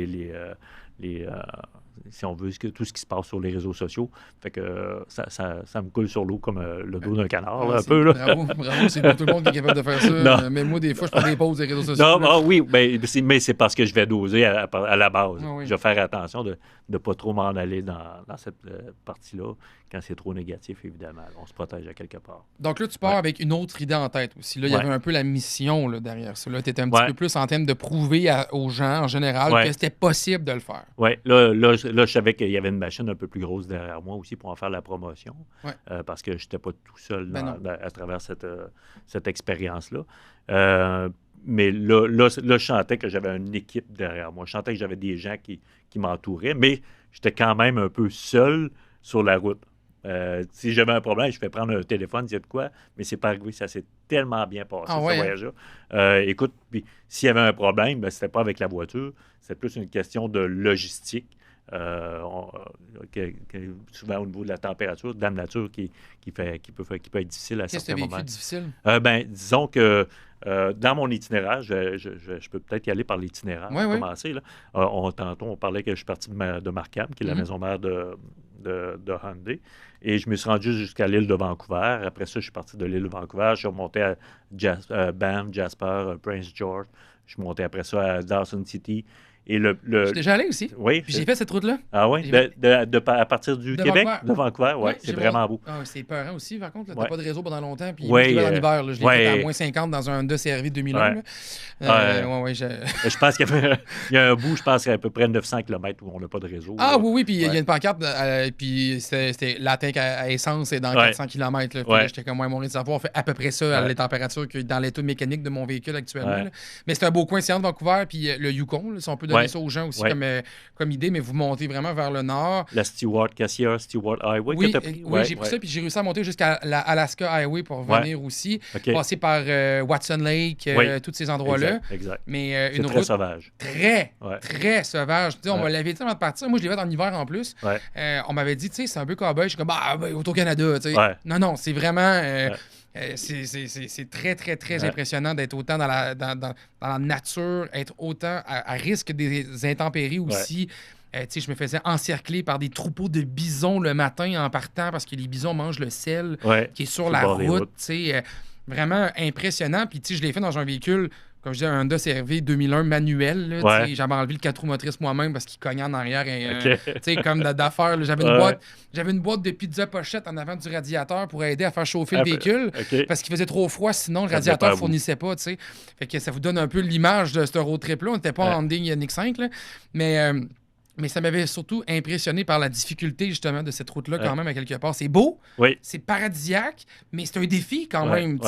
D: si on veut, tout ce qui se passe sur les réseaux sociaux. Fait que ça me coule sur l'eau comme le dos d'un canard, là, un peu. Là.
B: Bravo, c'est pas tout le monde qui est capable de faire ça. Mais moi, des fois, je prends des pauses des réseaux sociaux.
D: Oui, mais c'est parce que je vais doser à la base. Je vais faire attention de ne pas trop m'en aller dans cette partie-là. Quand c'est trop négatif, évidemment. On se protège à quelque part.
B: Donc là, tu pars avec une autre idée en tête aussi. Là, il y avait un peu la mission là, derrière ça. Là, tu étais un petit peu plus en termes de prouver aux gens, en général, que c'était possible de le faire.
D: Oui, là, je savais qu'il y avait une machine un peu plus grosse derrière moi aussi pour en faire la promotion. Parce que je n'étais pas tout seul à travers cette expérience-là. Mais là, je sentais que j'avais une équipe derrière moi. Je sentais que j'avais des gens qui m'entouraient, mais j'étais quand même un peu seul sur la route. Si j'avais un problème, je fais prendre un téléphone, dire de quoi, mais c'est pas arrivé. Ça s'est tellement bien passé, ce voyage-là. Écoute, puis s'il y avait un problème, c'était pas avec la voiture, c'était plus une question de logistique. Souvent au niveau de la température, de la nature qui peut être difficile à certains moments.
B: Qu'est-ce que tu as vécu difficile?
D: Disons que dans mon itinéraire, je peux peut-être y aller par l'itinéraire pour commencer. Là. Tantôt, on parlait que je suis parti de Markham, qui est la maison mère de Hyundai, et je me suis rendu jusqu'à l'île de Vancouver. Après ça, je suis parti de l'île de Vancouver, je suis remonté à Banff, Jasper, Prince George. Je suis monté après ça à Dawson City. Et
B: je suis déjà allé aussi.
D: Oui.
B: Puis j'ai fait cette route-là.
D: Ah oui? À partir du Québec? De Vancouver, oui. C'est vraiment beau.
B: C'est épeurant aussi, par contre. Tu n'as pas de réseau pendant longtemps. Puis je l'ai en hiver. Je l'ai fait à moins 50 dans un Honda CR-V 2001.
D: Je pense qu'il y a un bout, je pense, à peu près 900 km où on n'a pas de réseau.
B: Ah oui, puis il y a une pancarte. Puis c'était la tank à essence et dans 400 km. Puis j'étais comme, mon réservoir fait à peu près ça, les températures que dans l'état mécanique de mon véhicule actuellement. Mais c'est un beau coin, c'est entre Vancouver puis le Yukon. Si on peut donner ça aux gens aussi comme idée, mais vous montez vraiment vers le nord.
D: La Stewart Highway.
B: Oui, j'ai pris ça, puis j'ai réussi à monter jusqu'à la Alaska Highway pour venir aussi. Passer par Watson Lake, tous ces endroits-là.
D: Exact.
B: Mais une
D: route
B: route
D: sauvage.
B: Très sauvage. On me l'avait dit avant de partir. Moi, je l'ai fait en hiver en plus. On m'avait dit, c'est un peu cowboy. Je suis comme, Auto-Canada. Non, c'est vraiment... c'est très, très, très impressionnant d'être autant dans la nature, être autant à risque des intempéries aussi. Je me faisais encercler par des troupeaux de bisons le matin en partant parce que les bisons mangent le sel qui est sur la route. Vraiment impressionnant. Puis je l'ai fait dans un véhicule, comme je disais, un Honda CR-V 2001 manuel. J'avais enlevé le 4 roues motrices moi-même parce qu'il cognait en arrière. Comme d'affaires. J'avais une boîte de pizza pochette en avant du radiateur pour aider à faire chauffer le véhicule parce qu'il faisait trop froid, sinon le radiateur ne fournissait pas. Fait que ça vous donne un peu l'image de ce road trip-là. On n'était pas en Hyundai Ioniq 5, là, mais ça m'avait surtout impressionné par la difficulté, justement, de cette route-là, quand même, à quelque part. C'est beau, c'est paradisiaque, mais c'est un défi, quand même.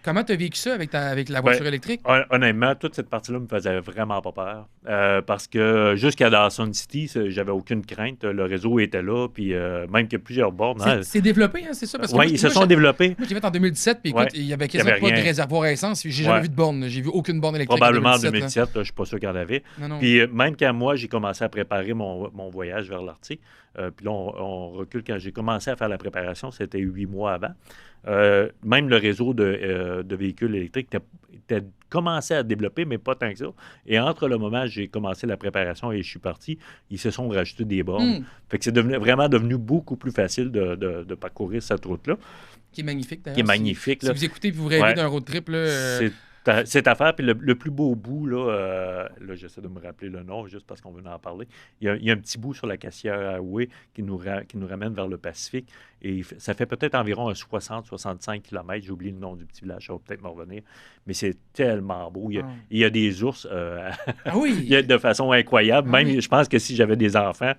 B: Comment tu as vécu ça avec la voiture électrique?
D: Honnêtement, toute cette partie-là me faisait vraiment pas peur. Parce que jusqu'à Dawson City, j'avais aucune crainte. Le réseau était là, puis même qu'il y a plusieurs bornes.
B: C'est développé, c'est ça?
D: Oui, ils se sont développés.
B: Moi, je l'ai fait en 2017, puis écoute, il n'y avait quasiment pas de réservoir à essence. J'ai jamais vu de borne. J'ai vu aucune borne électrique.
D: Probablement en 2017, je ne suis pas sûr qu'il y en avait. Non. Puis même quand moi, j'ai commencé à préparer mon voyage vers l'Arctique, puis là, on recule. Quand j'ai commencé à faire la préparation, c'était 8 mois avant. Même le réseau de véhicules électriques était commencé à développer, mais pas tant que ça. Et entre le moment où j'ai commencé la préparation et je suis parti, ils se sont rajoutés des bornes. Fait que c'est vraiment devenu beaucoup plus facile de parcourir cette route-là.
B: Qui est magnifique, d'ailleurs.
D: Qui est magnifique.
B: Si vous écoutez et vous rêvez d'un road trip, là...
D: Cette affaire, puis le plus beau bout, là j'essaie de me rappeler le nom, juste parce qu'on veut en parler. Il y a un petit bout sur la Cassiar Highway qui nous ramène vers le Pacifique. Et ça fait peut-être environ 60-65 km. J'ai oublié le nom du petit village, ça va peut-être me revenir. Mais c'est tellement beau. Il y a des ours de façon incroyable. Même, je pense que si j'avais des enfants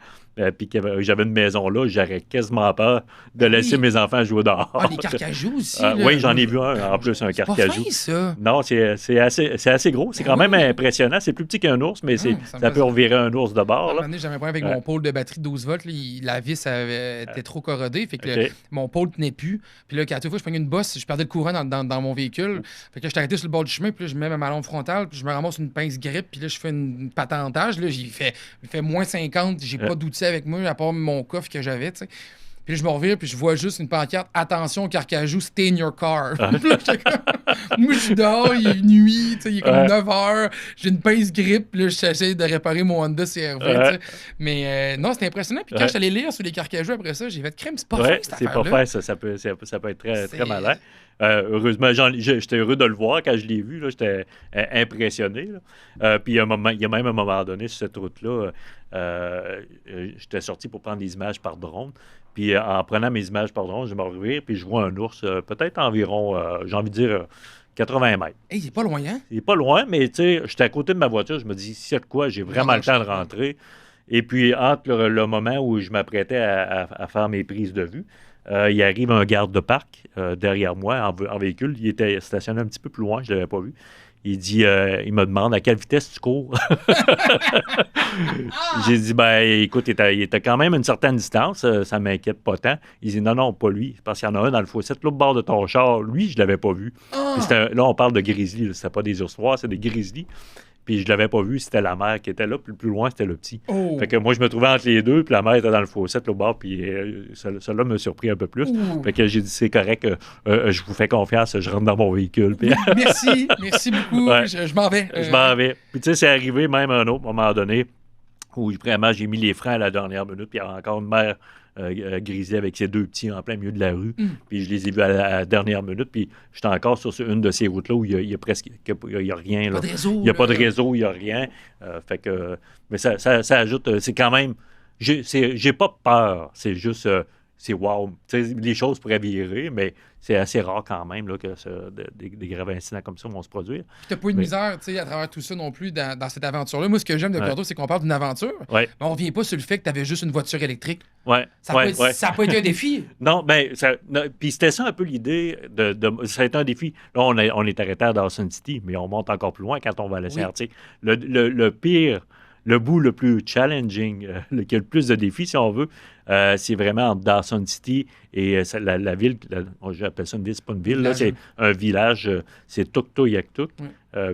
D: puis que j'avais une maison là, j'aurais quasiment peur de laisser mes enfants jouer dehors.
B: Les carcajous aussi.
D: Oui, j'en ai vu un, en plus, un carcajou.
B: C'est ça.
D: Non, c'est assez gros. C'est quand même impressionnant. C'est plus petit qu'un ours, mais ça peut revirer un ours de bord.
B: J'avais un problème avec mon pôle de batterie de 12 volts. La vis était trop corrodée. Fait que mon pôle tenait plus. Puis là, quand fois, je prenais une bosse, je perdais le courant dans mon véhicule. Fait que je t'arrêtais sur le bord du chemin, puis là, je mets ma lampe frontale, puis je me ramasse une pince grippe, puis là, je fais une patentage. Là, il fait moins 50, j'ai pas d'outils avec moi, à part mon coffre que j'avais, tu sais. Puis là, je me revire, puis je vois juste une pancarte « Attention, carcajou, stay in your car ». Puis là, moi, je suis dehors, il est nuit, il est comme 9 heures, j'ai une pince grippe, puis là, j'essaie de réparer mon Honda CR-V. Mais non, c'était impressionnant. Puis quand je suis allé lire sur les carcajous après ça, j'ai fait crème, c'est pas fin, cette affaire-là.
D: C'est pas fin, ça peut être très, très malin. Heureusement, j'étais heureux de le voir quand je l'ai vu. Là, j'étais impressionné. Puis il y a même un moment donné sur cette route-là, j'étais sorti pour prendre des images par drone. Puis en prenant mes images par drone, je me revire, puis je vois un ours, peut-être environ, j'ai envie de dire, 80 mètres.
B: Il est pas loin, hein?
D: Il est pas loin, mais tu sais, j'étais à côté de ma voiture, je me dis, s'il y a de quoi, j'ai vraiment le temps de rentrer. Et puis, entre le moment où je m'apprêtais à faire mes prises de vue, il arrive un garde de parc derrière moi en véhicule. Il était stationné un petit peu plus loin, je ne l'avais pas vu. Il dit, il me demande à quelle vitesse tu cours. J'ai dit, écoute, il était quand même à une certaine distance, ça ne m'inquiète pas tant. Il dit, non, pas lui, parce qu'il y en a un dans le fossé, l'autre bord de ton char. Lui, je ne l'avais pas vu. Là, on parle de grizzly, c'était pas des ours noirs, c'est des grizzlies. Puis je l'avais pas vu, c'était la mère qui était là, puis le plus loin, c'était le petit. Fait que moi, je me trouvais entre les deux, puis la mère était dans le fossé, l'autre bord, puis cela me surpris un peu plus. Fait que j'ai dit, c'est correct, je vous fais confiance, je rentre dans mon véhicule. Puis...
B: merci beaucoup, ouais. Je m'en vais.
D: Je m'en vais. Puis tu sais, c'est arrivé même à un autre moment donné, où vraiment, j'ai mis les freins à la dernière minute, puis il y avait encore une mère grisée avec ses deux petits en plein milieu de la rue. Puis je les ai vus à la dernière minute. Puis j'étais encore sur une de ces routes-là où il y a presque il y a rien. Là.
B: Pas de réseau.
D: Il n'y a pas de réseau, il n'y a rien. Fait que, mais ça ajoute, c'est quand même... J'ai pas peur. C'est juste... c'est wow. T'sais, les choses pourraient virer, mais c'est assez rare quand même là, que des graves incidents comme ça vont se produire.
B: Tu n'as pas eu de misère à travers tout ça non plus dans cette aventure-là. Moi, ce que j'aime de Cordo, c'est qu'on parle d'une aventure, mais on ne revient pas sur le fait que tu avais juste une voiture électrique. Ça n'a pas été un défi.
D: Non, puis c'était ça un peu l'idée. Ça a été un défi. Là, on est arrêté à Dawson City, mais on monte encore plus loin quand on va à l'océan Arctique. Le pire... Le bout le plus challenging, qui a le plus de défis, si on veut, c'est vraiment entre Dawson City et la ville, j'appelle ça une ville, c'est pas une ville, là, c'est un village, c'est Tuktoyaktuk.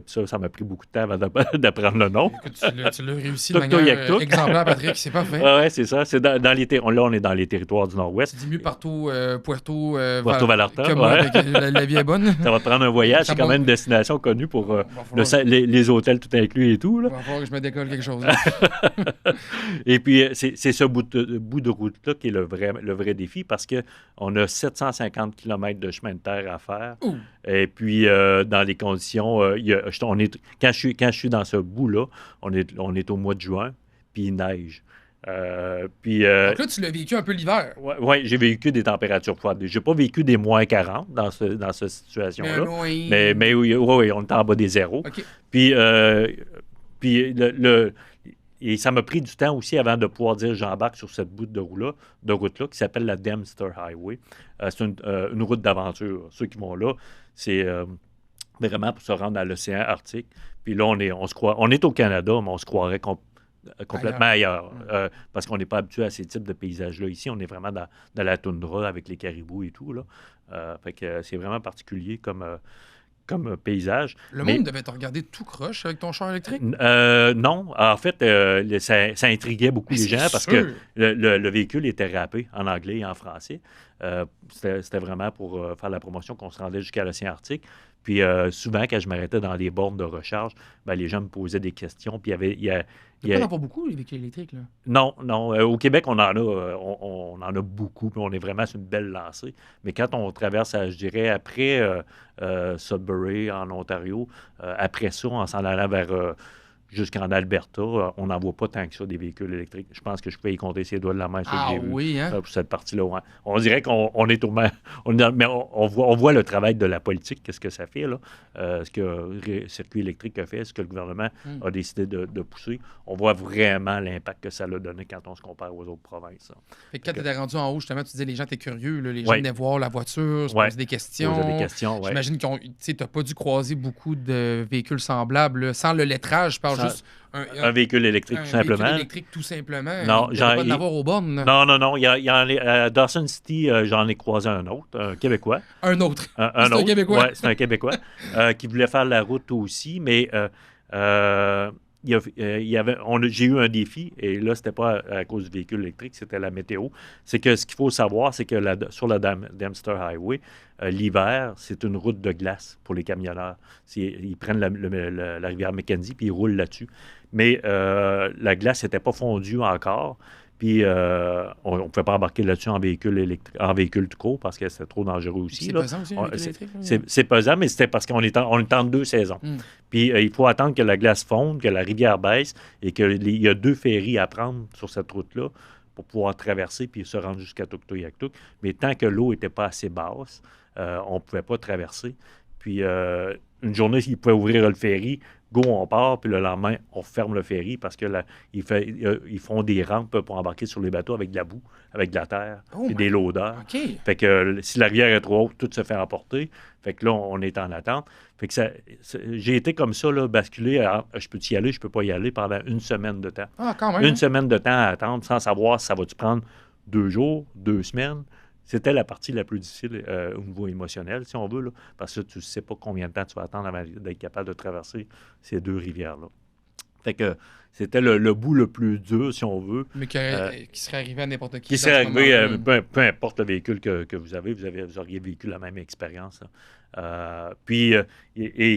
D: Ça m'a pris beaucoup de temps avant d'apprendre le nom.
B: Écoute, tu l'as réussi de manière exemplaire, Patrick, c'est parfait.
D: Oui, c'est ça. C'est là, on est dans les territoires du Nord-Ouest.
B: Tu dis mieux Puerto
D: Vallarta.
B: La vie est bonne.
D: Ça va te prendre un voyage. C'est quand même une destination connue pour les hôtels tout inclus et tout. Là.
B: Il va falloir que je me décolle quelque chose.
D: Et puis, c'est ce bout de route-là qui est le vrai défi parce qu'on a 750 km de chemin de terre à faire. Et puis, dans les conditions... quand je suis dans ce bout-là, on est au mois de juin, puis il neige. Donc
B: là, tu l'as vécu un peu l'hiver.
D: Oui, j'ai vécu des températures froides. Je n'ai pas vécu des moins 40 dans cette situation-là. Mais oui, on est en bas des zéros. Okay. Puis et ça m'a pris du temps aussi avant de pouvoir dire j'embarque sur cette bout de route-là qui s'appelle la Dempster Highway. C'est une route d'aventure. Ceux qui vont là, c'est vraiment pour se rendre à l'océan Arctique. Puis là, on est au Canada, mais on se croirait complètement ailleurs. Parce qu'on n'est pas habitué à ces types de paysages-là. Ici, on est vraiment dans la toundra avec les caribous et tout. Là. Fait que c'est vraiment particulier comme paysage.
B: Monde devait te regarder tout croche avec ton char électrique?
D: Non. En fait, ça intriguait beaucoup les gens parce que le véhicule était rappé en anglais et en français. C'était vraiment pour faire la promotion qu'on se rendait jusqu'à l'océan Arctique. Puis souvent, quand je m'arrêtais dans les bornes de recharge, les gens me posaient des questions. Puis il y a
B: pas beaucoup, les véhicules électriques, là?
D: Non. Au Québec, on en a beaucoup, puis on est vraiment sur une belle lancée. Mais quand on traverse, je dirais, après Sudbury, en Ontario, après ça, en s'en allant vers jusqu'en Alberta, on n'en voit pas tant que ça des véhicules électriques. Je pense que je peux y compter ses doigts de la main sur que j'ai vu pour cette partie-là. Ouais. On dirait qu'on est mais on voit le travail de la politique, qu'est-ce que ça fait, là. Ce que le circuit électrique a fait, ce que le gouvernement a décidé de pousser. On voit vraiment l'impact que ça a donné quand on se compare aux autres provinces.
B: Fait que quand tu étais rendu en haut, justement, tu disais les gens étaient curieux, là, les gens venaient voir la voiture, se poser des questions. J'imagine que tu n'as pas dû croiser beaucoup de véhicules semblables, là, sans le lettrage, je parle juste
D: un véhicule électrique, tout simplement. Un véhicule électrique,
B: tout simplement.
D: Non,
B: il n'y a pas d'avoir aux bornes.
D: Non. À Dawson City, j'en ai croisé un autre, un Québécois.
B: Un autre?
D: Un autre.
B: Un Québécois?
D: Oui, c'est un Québécois qui voulait faire la route aussi, mais j'ai eu un défi, et là, c'était pas à cause du véhicule électrique, c'était la météo. C'est que ce qu'il faut savoir, c'est que sur la Dempster Highway, l'hiver, c'est une route de glace pour les camionneurs. Ils prennent la rivière Mackenzie puis ils roulent là-dessus. Mais la glace n'était pas fondue encore. Puis on ne pouvait pas embarquer là-dessus en véhicule tout court parce que c'était trop dangereux aussi.
B: C'est pesant aussi, un véhicule électrique?
D: C'est pesant, mais c'était parce qu'on est en 2 saisons. Puis il faut attendre que la glace fonde, que la rivière baisse et qu'il y a 2 ferries à prendre sur cette route-là pour pouvoir traverser puis se rendre jusqu'à Tuktoyaktuk. Mais tant que l'eau n'était pas assez basse, on ne pouvait pas traverser. Puis une journée, ils pouvaient ouvrir le ferry, go, on part, puis le lendemain, on ferme le ferry parce que ils font des rampes pour embarquer sur les bateaux avec de la boue, avec de la terre, et des loaders.
B: OK.
D: Fait que si la rivière est trop haute, tout se fait emporter. Fait que là, on est en attente. Fait que j'ai été comme ça, là, basculé à je peux-tu y aller, je peux pas y aller pendant une semaine de temps.
B: Ah, quand même.
D: Une semaine de temps à attendre sans savoir si ça va-tu prendre 2 jours, 2 semaines. C'était la partie la plus difficile au niveau émotionnel, si on veut, là, parce que tu ne sais pas combien de temps tu vas attendre avant d'être capable de traverser ces 2 rivières-là. Fait que c'était le bout le plus dur, si on veut.
B: Mais qui serait arrivé à n'importe qui.
D: Qui serait arrivé, peu importe le véhicule que vous avez, vous auriez vécu la même expérience. Puis,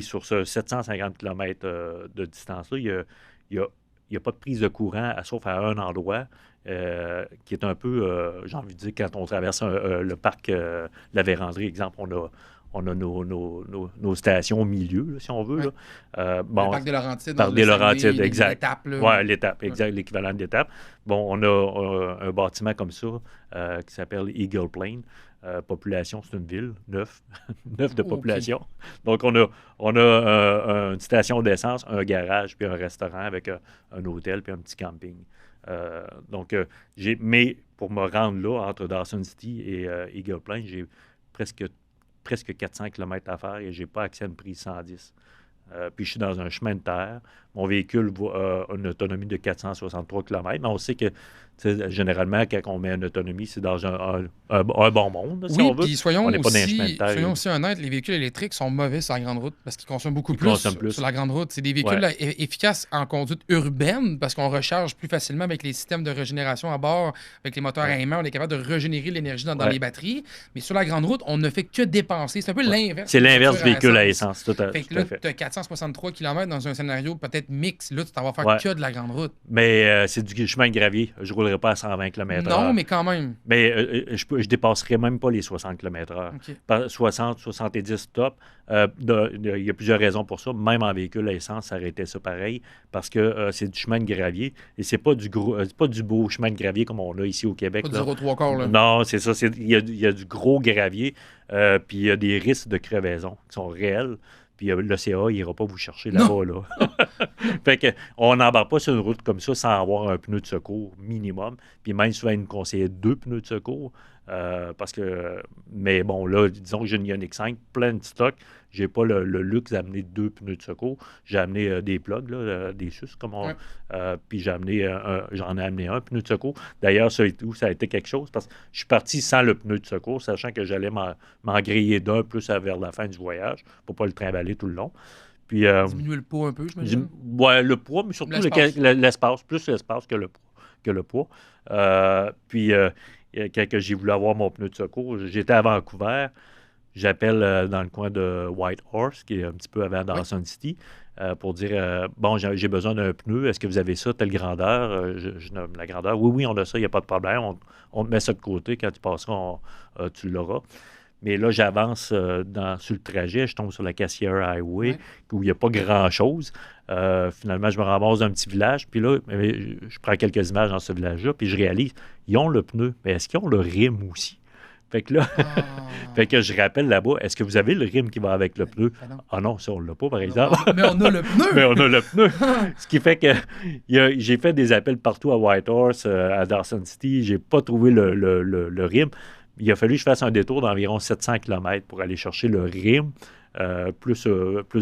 D: sur ce 750 km de distance-là, il n'y a pas de prise de courant, sauf à un endroit. Qui est un peu, j'ai envie de dire, quand on traverse le parc La Vérandrie, exemple, on a nos stations au milieu, là, si on veut.
B: Ouais.
D: Là.
B: Le parc des Laurentides.
D: Parc des Laurentides, exact.
B: L'étape.
D: Oui, l'étape, exact, l'équivalent de l'étape. Bon, on a un bâtiment comme ça qui s'appelle Eagle Plain. Population, c'est une ville, 9 de population. Okay. Donc, on a une station d'essence, un garage, puis un restaurant avec un hôtel, puis un petit camping. Mais pour me rendre là, entre Dawson City et Eagle Plain, j'ai presque 400 km à faire et je n'ai pas accès à une prise 110. Puis je suis dans un chemin de terre. Mon véhicule a une autonomie de 463 km. Mais on sait que généralement, quand on met une autonomie, c'est dans un bon monde, si on veut.
B: Puis soyons
D: on n'est pas dans un chemin de terre.
B: Soyons aussi honnêtes, les véhicules électriques sont mauvais sur la grande route parce qu'ils consomment beaucoup plus sur la grande route. C'est des véhicules efficaces en conduite urbaine parce qu'on recharge plus facilement avec les systèmes de régénération à bord, avec les moteurs à aimant. On est capable de régénérer l'énergie dans les batteries. Mais sur la grande route, on ne fait que dépenser. C'est un peu l'inverse.
D: C'est l'inverse du véhicule à essence. Tout à fait.
B: Là, tu as 463 km dans un scénario peut-être mix. Là, tu t'en vas faire que de la grande route.
D: Mais c'est du chemin de gravier. Je ne roulerai pas à 120 km/h.
B: Non, mais quand même.
D: Mais je ne dépasserai même pas les 60 km/h. Okay. 60, 70 top. Il y a plusieurs raisons pour ça. Même en véhicule à essence, ça aurait été ça pareil. Parce que c'est du chemin de gravier. Et c'est pas du beau chemin de gravier comme on a ici au Québec.
B: Pas du 0,3 là.
D: Non, c'est ça. Il y a du gros gravier. Puis il y a des risques de crevaison qui sont réels. Puis l'OCA, il n'ira pas vous chercher là-bas. Là. Fait qu'on n'embarque pas sur une route comme ça sans avoir un pneu de secours minimum. Puis même souvent, il nous conseillait 2 pneus de secours. Mais bon, là, disons que j'ai une Ioniq 5, plein de stock. Je n'ai pas le luxe d'amener 2 pneus de secours. J'ai amené des plugs, là, des sus, comme on... puis j'en ai amené un pneu de secours. D'ailleurs, ça a été quelque chose parce que je suis parti sans le pneu de secours, sachant que j'allais m'en griller d'un plus vers la fin du voyage pour ne pas le trimballer tout le long. Puis,
B: diminuer le poids un peu, j'imagine.
D: Oui, le poids, mais surtout l'espace. Plus l'espace que le poids. Puis, quand j'ai voulu avoir mon pneu de secours, j'étais à Vancouver. J'appelle dans le coin de Whitehorse, qui est un petit peu avant Dawson City, pour dire bon, j'ai besoin d'un pneu. Est-ce que vous avez ça, telle grandeur? Je nomme la grandeur. Oui, on a ça, il n'y a pas de problème. On te met ça de côté. Quand tu passeras, tu l'auras. Mais là, j'avance sur le trajet. Je tombe sur la Cassiar Highway, où il n'y a pas grand-chose. Finalement, je me ramasse dans un petit village. Puis là, je prends quelques images dans ce village-là. Puis je réalise, ils ont le pneu. Mais est-ce qu'ils ont le rim aussi? Fait que là, fait que je rappelle là-bas, est-ce que vous avez le rim qui va avec le pneu? Ah non, ça, on ne l'a pas, par exemple.
B: Mais on a le pneu!
D: Mais on a le pneu! Ce qui fait que j'ai fait des appels partout à Whitehorse, à Dawson City. Je n'ai pas trouvé le rim. Il a fallu que je fasse un détour d'environ 700 km pour aller chercher le rim, plus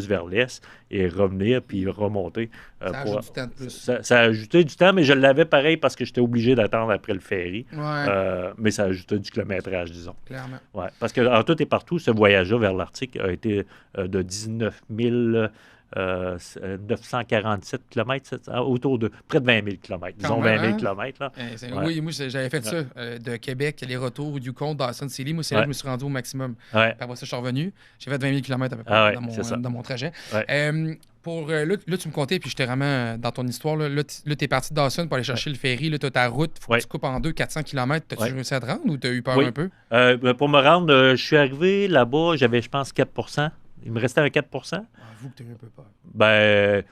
D: vers l'est, et revenir, puis remonter.
B: Ça ajoute du temps de plus.
D: Ça a ajouté du temps, mais je l'avais pareil parce que j'étais obligé d'attendre après le ferry. Mais ça a ajouté du kilométrage, disons.
B: Clairement.
D: Ouais, parce que en tout et partout, ce voyage-là vers l'Arctique a été de 19 947 km, autour de près de 20 000 km. Disons 20 000 km. Là.
B: Oui, moi, j'avais fait ça. De Québec, les retours, Yukon, Dawson City. Moi, c'est là que je me suis rendu au maximum. Après ça, je suis revenu. J'ai fait 20 000 km à peu près dans mon trajet. Là, tu me comptais, puis je t'ai vraiment dans ton histoire. Là, tu es parti de Dawson pour aller chercher le ferry. Là, tu as ta route. Il faut que tu coupes en deux 400 km. T'as-tu réussi à te rendre ou tu as eu peur un peu?
D: Pour me rendre, je suis arrivé là-bas, j'avais, je pense, 4 %. Il me restait un 4 %.
B: Avoue que tu as eu un peu peur.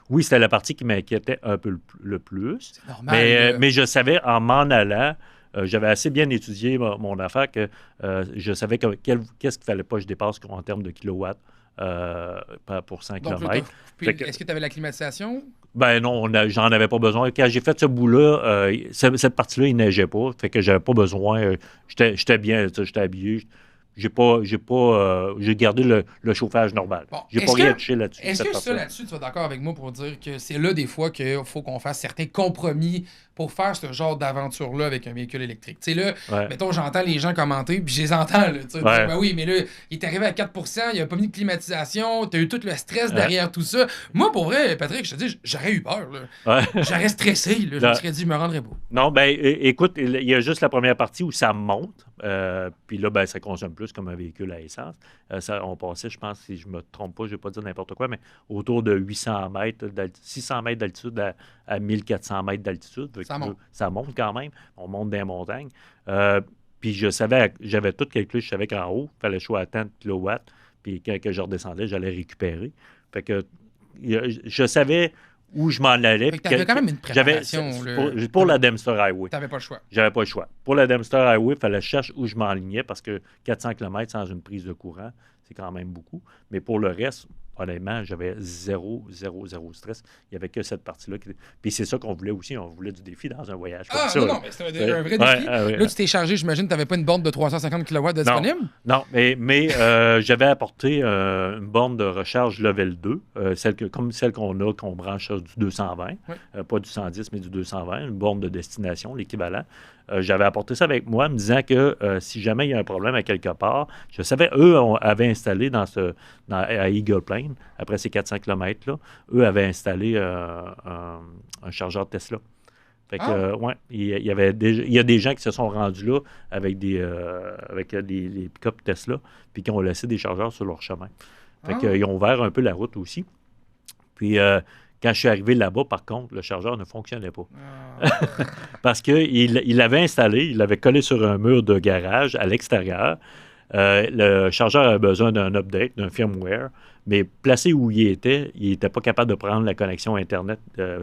D: Oui, c'était la partie qui m'inquiétait un peu le plus.
B: C'est normal.
D: Mais je savais, en m'en allant, j'avais assez bien étudié mon affaire que je savais qu'est-ce qu'il ne fallait pas que je dépasse en termes de kilowatts pour 100
B: Donc, là,
D: km.
B: est-ce que tu avais la climatisation?
D: Ben non, j'en avais pas besoin. Quand j'ai fait ce bout-là, cette partie-là, il neigeait pas. Fait que j'avais pas besoin. J'étais bien, j'étais habillé. J'ai gardé le chauffage normal.
B: Bon,
D: J'ai pas rien touché là-dessus.
B: Est-ce que ça, là-dessus, tu vas d'accord avec moi pour dire que c'est là, des fois, qu'il faut qu'on fasse certains compromis pour faire ce genre d'aventure-là avec un véhicule électrique? Tu sais, là, mettons, j'entends les gens commenter, puis je les entends, là. Tu sais, ben oui, mais là, il est arrivé à 4%, il a pas mis de climatisation, t'as eu tout le stress derrière tout ça. Moi, pour vrai, Patrick, je te dis, j'aurais eu peur, là. J'aurais stressé, là. Je me serais dit, je me rendrais pas.
D: Non, ben écoute, il y a juste la première partie où ça monte, puis là, ben, ça consomme plus comme un véhicule à essence. On passait, je pense, si je me trompe pas, je vais pas dire n'importe quoi, mais autour de 800 mètres, 600 mètres d'altitude à 1400 mètres d'altitude. Ça monte quand même. On monte des montagnes. Puis je savais, j'avais tout calculé, je savais qu'en haut, il fallait que je sois à tant de kilowatts, puis quand je redescendais, j'allais récupérer. Fait que je savais où je m'en allais.
B: Tu avais quand même une préparation.
D: Pour la Dempster Highway.
B: Tu n'avais pas le choix.
D: J'avais pas le choix. Pour la Dempster Highway, il fallait que je cherche où je m'enlignais parce que 400 km sans une prise de courant, c'est quand même beaucoup. Mais pour le reste, honnêtement, j'avais zéro stress. Il n'y avait que cette partie-là. Puis c'est ça qu'on voulait aussi. On voulait du défi dans un voyage comme ça.
B: Non, mais c'était un vrai défi. Là, tu t'es chargé, j'imagine, tu n'avais pas une borne de 350 kW disponible?
D: Non, mais j'avais apporté une borne de recharge level 2, comme celle qu'on branche sur du 220, pas du 110, mais du 220, une borne de destination, l'équivalent. J'avais apporté ça avec moi, me disant que si jamais il y a un problème à quelque part, je savais, eux avaient installé à Eagle Plain, après ces 400 km-là, eux avaient installé un chargeur Tesla. Fait que, il y a des gens qui se sont rendus là avec des pick-up Tesla, puis qui ont laissé des chargeurs sur leur chemin. Fait qu'ils ont ouvert un peu la route aussi. Puis, quand je suis arrivé là-bas, par contre, le chargeur ne fonctionnait pas. Parce qu'il l'avait installé, il l'avait collé sur un mur de garage à l'extérieur. Le chargeur avait besoin d'un update, d'un firmware, mais placé où il n'était pas capable de prendre la connexion Internet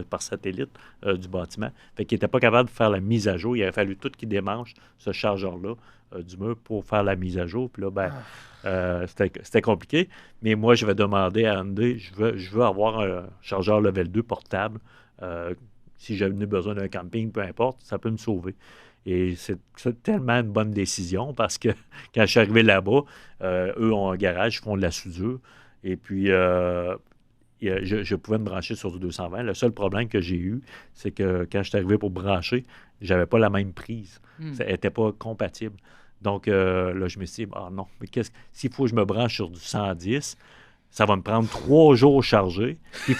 D: par satellite du bâtiment. Fait qu'il n'était pas capable de faire la mise à jour. Il aurait fallu tout qu'il démanche ce chargeur-là du mur pour faire la mise à jour. Puis là, c'était compliqué. Mais moi, je vais demander à Hyundai, je veux avoir un chargeur level 2 portable. Si j'avais besoin d'un camping, peu importe, ça peut me sauver. Et c'est tellement une bonne décision parce que quand je suis arrivé là-bas, eux ont un garage, ils font de la soudure. Et puis, je pouvais me brancher sur du 220. Le seul problème que j'ai eu, c'est que quand je suis arrivé pour brancher, j'avais pas la même prise. Ça n'était pas compatible. Donc, là, je me suis dit, non, mais s'il faut que je me branche sur du 110, ça va me prendre 3 jours chargé. Et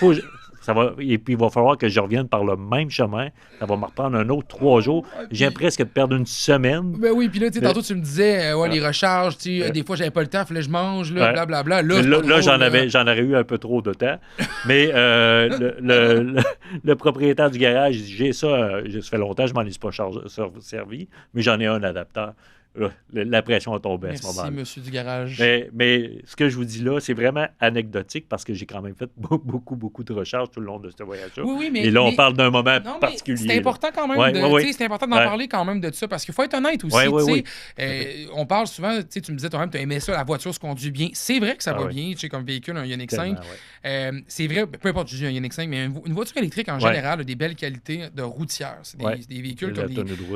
D: puis, il va falloir que je revienne par le même chemin. Ça va me reprendre un autre 3 jours. J'ai presque de perdre une semaine.
B: Ben oui, puis là, tantôt, tu me disais, les recharges, des fois, j'avais pas le temps, il fallait que je mange, blablabla. Là,
D: j'en aurais eu un peu trop de temps. Mais le propriétaire du garage, j'ai ça, ça fait longtemps, je m'en ai pas servi, mais j'en ai un adapteur. La pression a tombé à ce moment-là.
B: Merci, monsieur du garage.
D: Mais ce que je vous dis là, c'est vraiment anecdotique parce que j'ai quand même fait beaucoup de recharges tout le long de ce voyage-là.
B: Oui, mais,
D: et là, on parle d'un moment particulier.
B: C'est important quand même c'est important d'en parler quand même de ça parce qu'il faut être honnête aussi. On parle souvent, tu me disais toi-même, tu as aimé ça, la voiture se conduit bien. C'est vrai que ça va bien, comme véhicule, un Ioniq 5. C'est vrai, peu importe, je dis un Ioniq 5, mais une voiture électrique en général a des belles qualités de routière. C'est des véhicules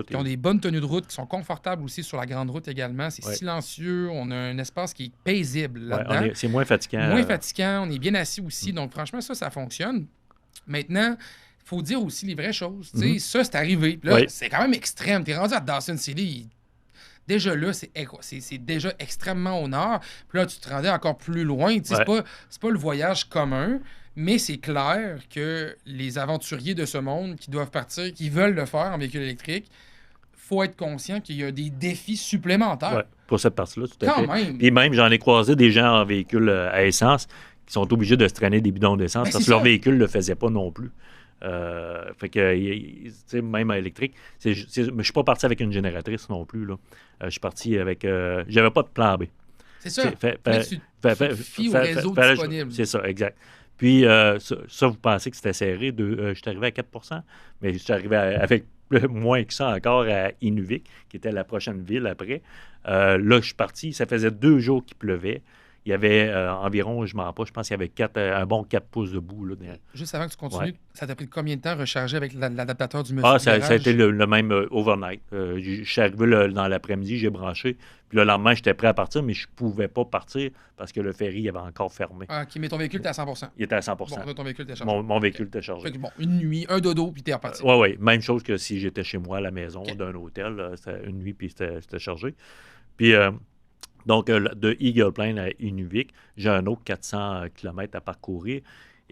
B: qui ont des bonnes tenues de route, qui sont confortables aussi sur la grande route également. C'est silencieux. On a un espace qui est paisible là-dedans.
D: C'est moins fatigant.
B: Moins fatigant. On est bien assis aussi. Donc, franchement, ça fonctionne. Maintenant, il faut dire aussi les vraies choses. Ça, c'est arrivé. Là, c'est quand même extrême. Tu es rendu à Dawson City. Déjà là, c'est déjà extrêmement au nord. Puis là, tu te rendais encore plus loin. C'est pas le voyage commun. Mais c'est clair que les aventuriers de ce monde qui doivent partir, qui veulent le faire en véhicule électrique, faut être conscient qu'il y a des défis supplémentaires.
D: Ouais, pour cette partie-là, tout à fait.
B: Même.
D: Puis même, j'en ai croisé des gens en véhicule à essence qui sont obligés de se traîner des bidons d'essence parce que leur véhicule ne le faisait pas non plus. Fait que, même à électrique, je ne suis pas parti avec une génératrice non plus. Là. Je suis parti avec... j'avais pas de plan B.
B: C'est ça. Tu fies au réseau disponible.
D: C'est ça, exact. Puis, ça, vous pensez que c'était serré. Je suis arrivé à 4 %, mais je suis arrivé avec moins que ça encore à Inuvik, qui était la prochaine ville après. Là, je suis parti. Ça faisait 2 jours qu'il pleuvait. il y avait environ, je m'en pas, je pense qu'il y avait un bon 4 pouces de boue. Là,
B: Juste avant que tu continues,
D: Ouais.
B: ça t'a pris combien de temps à recharger avec l'adaptateur du monsieur
D: Ah,
B: du
D: ça a
B: garage?
D: été le même overnight. Je suis arrivé dans l'après-midi, j'ai branché. Puis le lendemain, j'étais prêt à partir, mais je ne pouvais pas partir parce que le ferry avait encore fermé.
B: Ah, OK, mais ton véhicule, t'es à 100%.
D: Il était à 100%.
B: Bon, là, ton véhicule, t'es chargé.
D: Mon véhicule était chargé.
B: Fait que, bon, une nuit, un dodo, puis t'es reparti.
D: Oui. Même chose que si j'étais chez moi à la maison
B: OK.
D: d'un hôtel. C'était une nuit, puis c'était chargé. Puis, donc, de Eagle Plain à Inuvik, j'ai un autre 400 km à parcourir.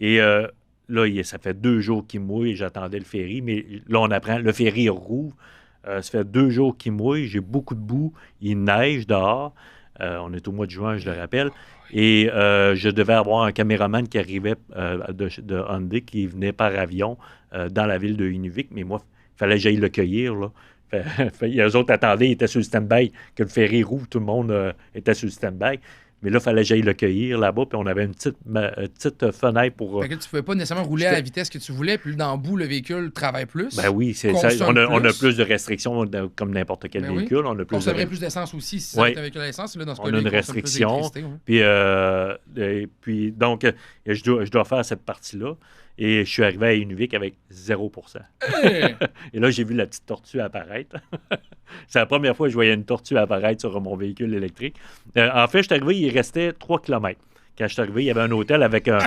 D: Et là, ça fait 2 jours qu'il mouille. J'attendais le ferry. Mais là, on apprend, le ferry rouvre. Ça fait 2 jours qu'il mouille. J'ai beaucoup de boue. Il neige dehors. On est au mois de juin, je le rappelle. Et je devais avoir un caméraman qui arrivait de Hyundai qui venait par avion dans la ville de Inuvik. Mais moi, il fallait que j'aille le cueillir, là. Les autres attendaient, ils étaient sur le stand-by. Que le ferry rouvre, tout le monde était sur le stand-by. Mais là, il fallait que j'aille le cueillir là-bas. Puis on avait une petite fenêtre pour...
B: Fait que tu ne pouvais pas nécessairement rouler à la vitesse que tu voulais, puis dans le bout, le véhicule travaille plus.
D: Ben oui,
B: consomme
D: on a plus de restrictions comme n'importe quel
B: Ben oui.
D: véhicule. On a plus
B: consommerait plus d'essence aussi si
D: Oui.
B: c'était un véhicule à essence. Là, dans ce
D: On
B: cas-là,
D: a une
B: il consomme plus
D: restriction.
B: d'électricité, ouais.
D: Puis donc, je dois faire cette partie-là. Et je suis arrivé à Inuvik avec 0%.
B: Hey!
D: Et là, j'ai vu la petite tortue apparaître. C'est la première fois que je voyais une tortue apparaître sur mon véhicule électrique. En fait, je suis arrivé, il restait 3 km. Quand je suis arrivé, il y avait un hôtel avec un...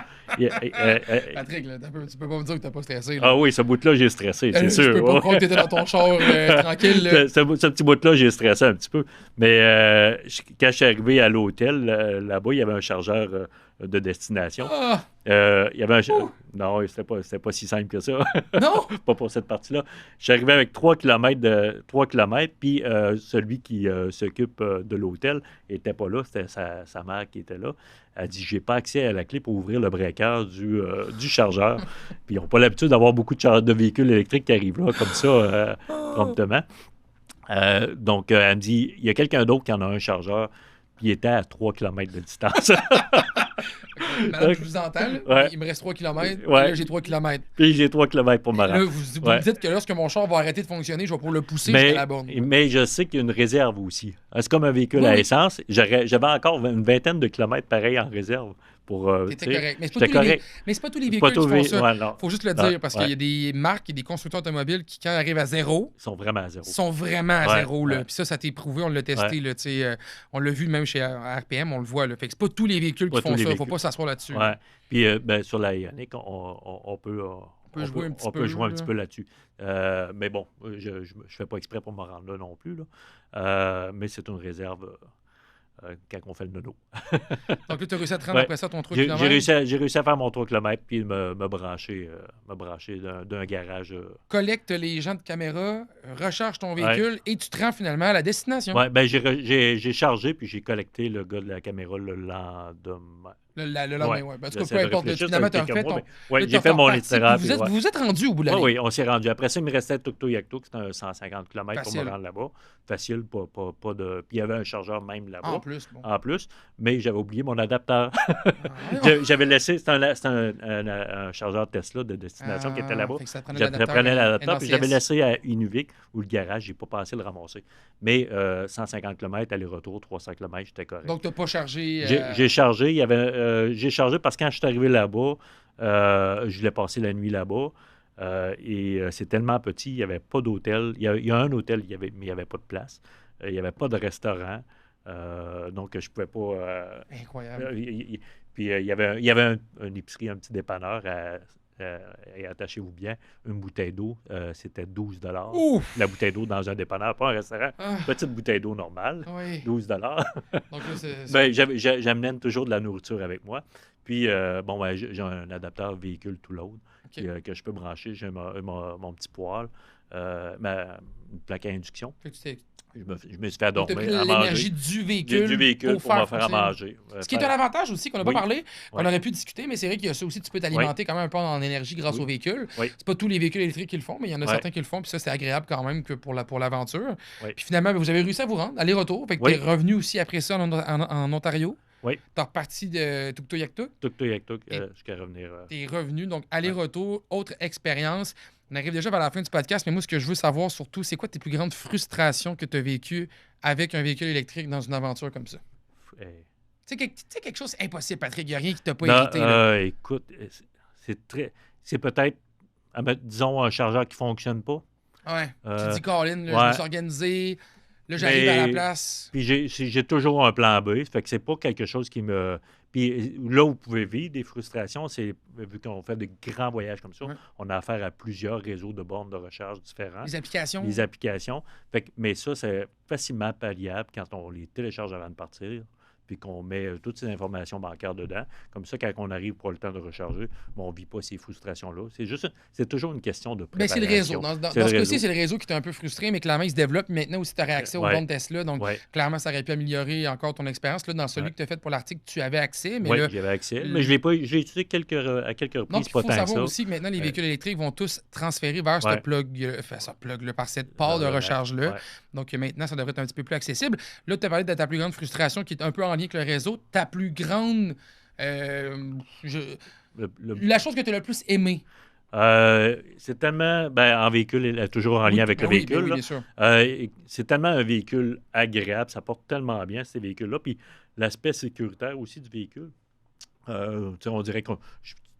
B: Patrick, là, tu peux pas me dire que t'as pas stressé. Là.
D: Ah oui, ce bout-là, j'ai stressé, c'est sûr.
B: Je peux pas croire que t'étais dans ton char tranquille. Là.
D: Ce petit bout-là, j'ai stressé un petit peu. Mais quand je suis arrivé à l'hôtel, là-bas, il y avait un chargeur de destination.
B: Ah!
D: Il y avait Non, c'était pas si simple que ça.
B: Non!
D: Pas pour cette partie-là. Je suis arrivé avec 3 km, puis celui qui s'occupe de l'hôtel n'était pas là. C'était sa mère qui était là. Elle dit, j'ai pas accès à la clé pour ouvrir le breaker du chargeur. Puis ils n'ont pas l'habitude d'avoir beaucoup de véhicules électriques qui arrivent là, comme ça, promptement. Donc, elle me dit, il y a quelqu'un d'autre qui en a un chargeur, puis il était à 3 km de distance.
B: Madame, je vous entends. Là.
D: Ouais.
B: Il me reste 3 km.
D: Ouais.
B: Là, j'ai 3 km.
D: Puis j'ai 3 km pour me
B: Là,
D: rendre.
B: vous
D: Ouais.
B: me dites que lorsque mon char va arrêter de fonctionner, je vais pouvoir le pousser jusqu'à la borne.
D: Mais je sais qu'il y a une réserve aussi. C'est comme un véhicule
B: Oui,
D: à
B: oui.
D: essence. J'avais encore une vingtaine de kilomètres pareil en réserve.
B: C'était
D: tu sais,
B: correct. Mais c'est
D: j'étais correct.
B: pas tous les
D: C'est pas
B: véhicules qui
D: tous
B: font
D: les-
B: ça.
D: ouais, non.
B: Faut juste le
D: Non,
B: dire, parce qu'il y a des marques et des constructeurs automobiles qui, quand ils arrivent à zéro,
D: Ils sont vraiment à zéro.
B: sont vraiment à
D: Ouais,
B: zéro. Là.
D: ouais.
B: Puis ça t'est prouvé, on l'a testé.
D: Ouais.
B: Là, on l'a vu même chez RPM, on le voit. Là. Fait que c'est pas tous les véhicules qui
D: Pas
B: font
D: tous les
B: ça. Faut
D: véhicules.
B: pas s'asseoir là-dessus.
D: Ouais. Puis sur la Ioniq, on peut
B: jouer un petit
D: on
B: peu,
D: peut jouer un
B: là.
D: petit peu là-dessus. Mais bon, je fais pas exprès pour me rendre là non plus. Là. Mais c'est une réserve quand on fait le nono.
B: Donc là, tu as réussi à te rendre
D: Ouais.
B: après ça ton 3
D: J'ai
B: km.
D: réussi à faire mon 3 km puis me brancher d'un garage.
B: Collecte les gens de caméra, recharge ton véhicule et tu te rends finalement à la destination.
D: Ouais, ben j'ai chargé puis j'ai collecté le gars de la caméra le lendemain.
B: Le lendemain,
D: Ouais.
B: ouais. Parce
D: J'essaie
B: que peu
D: de
B: importe,
D: réfléchir,
B: finalement,
D: ça
B: tu
D: a
B: as
D: été
B: fait
D: comme
B: ton.
D: moi, mais- ouais,
B: là,
D: j'ai
B: t'as
D: fait mon
B: reparti,
D: itinéraire.
B: puis
D: puis ouais.
B: Vous vous êtes rendu au bout de la
D: Oui,
B: ligne.
D: oui, on s'est rendu. Après ça, il me restait Tuktoyaktuk, c'était un 150 km pour
B: Facile.
D: me rendre là-bas. Facile, pas de. Puis il y avait un chargeur même là-bas.
B: En plus, bon.
D: En plus, mais j'avais oublié mon adapteur.
B: Ah, ouais.
D: J'avais laissé, c'était un chargeur Tesla de destination qui était là-bas.
B: Fait que ça te prenait
D: Je
B: l'adapteur
D: prenais l'adapteur, puis je l'avais
B: NACS.
D: laissé à Inuvik, où le garage, j'ai pas passé le ramasser. Mais 150 km, aller-retour, 300 km, j'étais correct.
B: Donc, tu n'as pas chargé.
D: J'ai chargé, j'ai chargé parce que quand je suis arrivé là-bas, je voulais passer la nuit là-bas. Et c'est tellement petit, il n'y avait pas d'hôtel. Il y a un hôtel, mais il n'y avait pas de place. Il n'y avait pas de restaurant. Donc, je ne pouvais pas.
B: Incroyable.
D: Puis il y avait une épicerie, un petit dépanneur. Et attachez-vous bien, une bouteille d'eau, c'était 12 $.
B: Ouf!
D: La bouteille d'eau dans un dépanneur, pas un restaurant.
B: Ah,
D: Petite bouteille d'eau normale,
B: oui.
D: 12 $.
B: Donc là, c'est.
D: Ben, j'amène toujours de la nourriture avec moi. Puis, j'ai un adapteur véhicule tout load que je peux brancher. J'ai mon petit poêle, une plaque à induction.
B: Fait que tu t'es-
D: Je me suis fait
B: donc, t'as
D: dormir,
B: pris
D: à manger.
B: l'énergie du véhicule,
D: Du véhicule pour me faire à
B: fonctionner.
D: manger.
B: Ce qui est un avantage aussi qu'on n'a
D: Oui.
B: pas parlé, qu'on
D: Oui.
B: aurait pu discuter, mais c'est vrai qu'il y a ça aussi, tu peux t'alimenter quand même un peu en énergie grâce
D: Oui.
B: au véhicule.
D: Oui.
B: C'est pas tous les véhicules électriques qui le font, mais il y en a
D: Ouais.
B: certains qui le font, puis ça, c'est agréable quand même que pour l'aventure.
D: Oui.
B: Puis finalement, ben, vous avez réussi à vous rendre, aller-retour. Fait que
D: Oui.
B: t'es revenu aussi après ça en Ontario.
D: Oui.
B: T'es reparti de Tuktoyaktuk.
D: Tuk-tuk,
B: Et-
D: jusqu'à revenir.
B: T'es revenu, donc aller-retour, autre expérience. On arrive déjà vers la fin du podcast, mais moi, ce que je veux savoir surtout, c'est quoi tes plus grandes frustrations que tu as vécues avec un véhicule électrique dans une aventure comme ça?
D: Eh,
B: Tu Tu sais, quelque chose impossible, Patrick. Il n'y a rien qui t'a pas
D: Non,
B: irrité. Là.
D: écoute, c'est peut-être, disons, un chargeur qui ne fonctionne pas.
B: Ouais. Tu dis, Colin, là, je
D: ouais.
B: me suis organisé. Là, j'arrive à la place.
D: Puis j'ai toujours un plan B. Fait que c'est pas quelque chose qui me... Puis là où vous pouvez vivre des frustrations, c'est vu qu'on fait de grands voyages comme ça, on a affaire à plusieurs réseaux de bornes de recharge différents.
B: Les applications.
D: Les applications. Fait que, mais ça, c'est facilement palliable quand on les télécharge avant de partir, puis qu'on met toutes ces informations bancaires dedans. Comme ça, quand on arrive pour le temps de recharger, on ne vit pas ces frustrations-là. C'est toujours une question de préparation.
B: C'est le réseau. Dans ce cas-ci, c'est le réseau qui t'a un peu frustré, mais clairement, il se développe. Maintenant aussi, tu aurais accès aux bornes Tesla. Donc, clairement, ça aurait pu améliorer encore ton expérience. Là, dans celui que tu as fait pour l'article, tu avais accès.
D: Oui, j'avais accès. Mais je l'ai utilisé à quelques reprises.
B: Donc, il faut savoir aussi que maintenant, les véhicules électriques vont tous transférer vers ce plug-là, par cette part de recharge-là. Donc, maintenant, ça devrait être un petit peu plus accessible. Là, tu as parlé de ta plus grande frustration qui est un peu en lien avec le réseau. Ta plus grande... la chose que tu as le plus aimée.
D: C'est tellement... en véhicule, toujours en lien avec le véhicule.
B: Oui, bien sûr.
D: C'est tellement un véhicule agréable. Ça porte tellement bien, ces véhicules-là. Puis l'aspect sécuritaire aussi du véhicule. On dirait que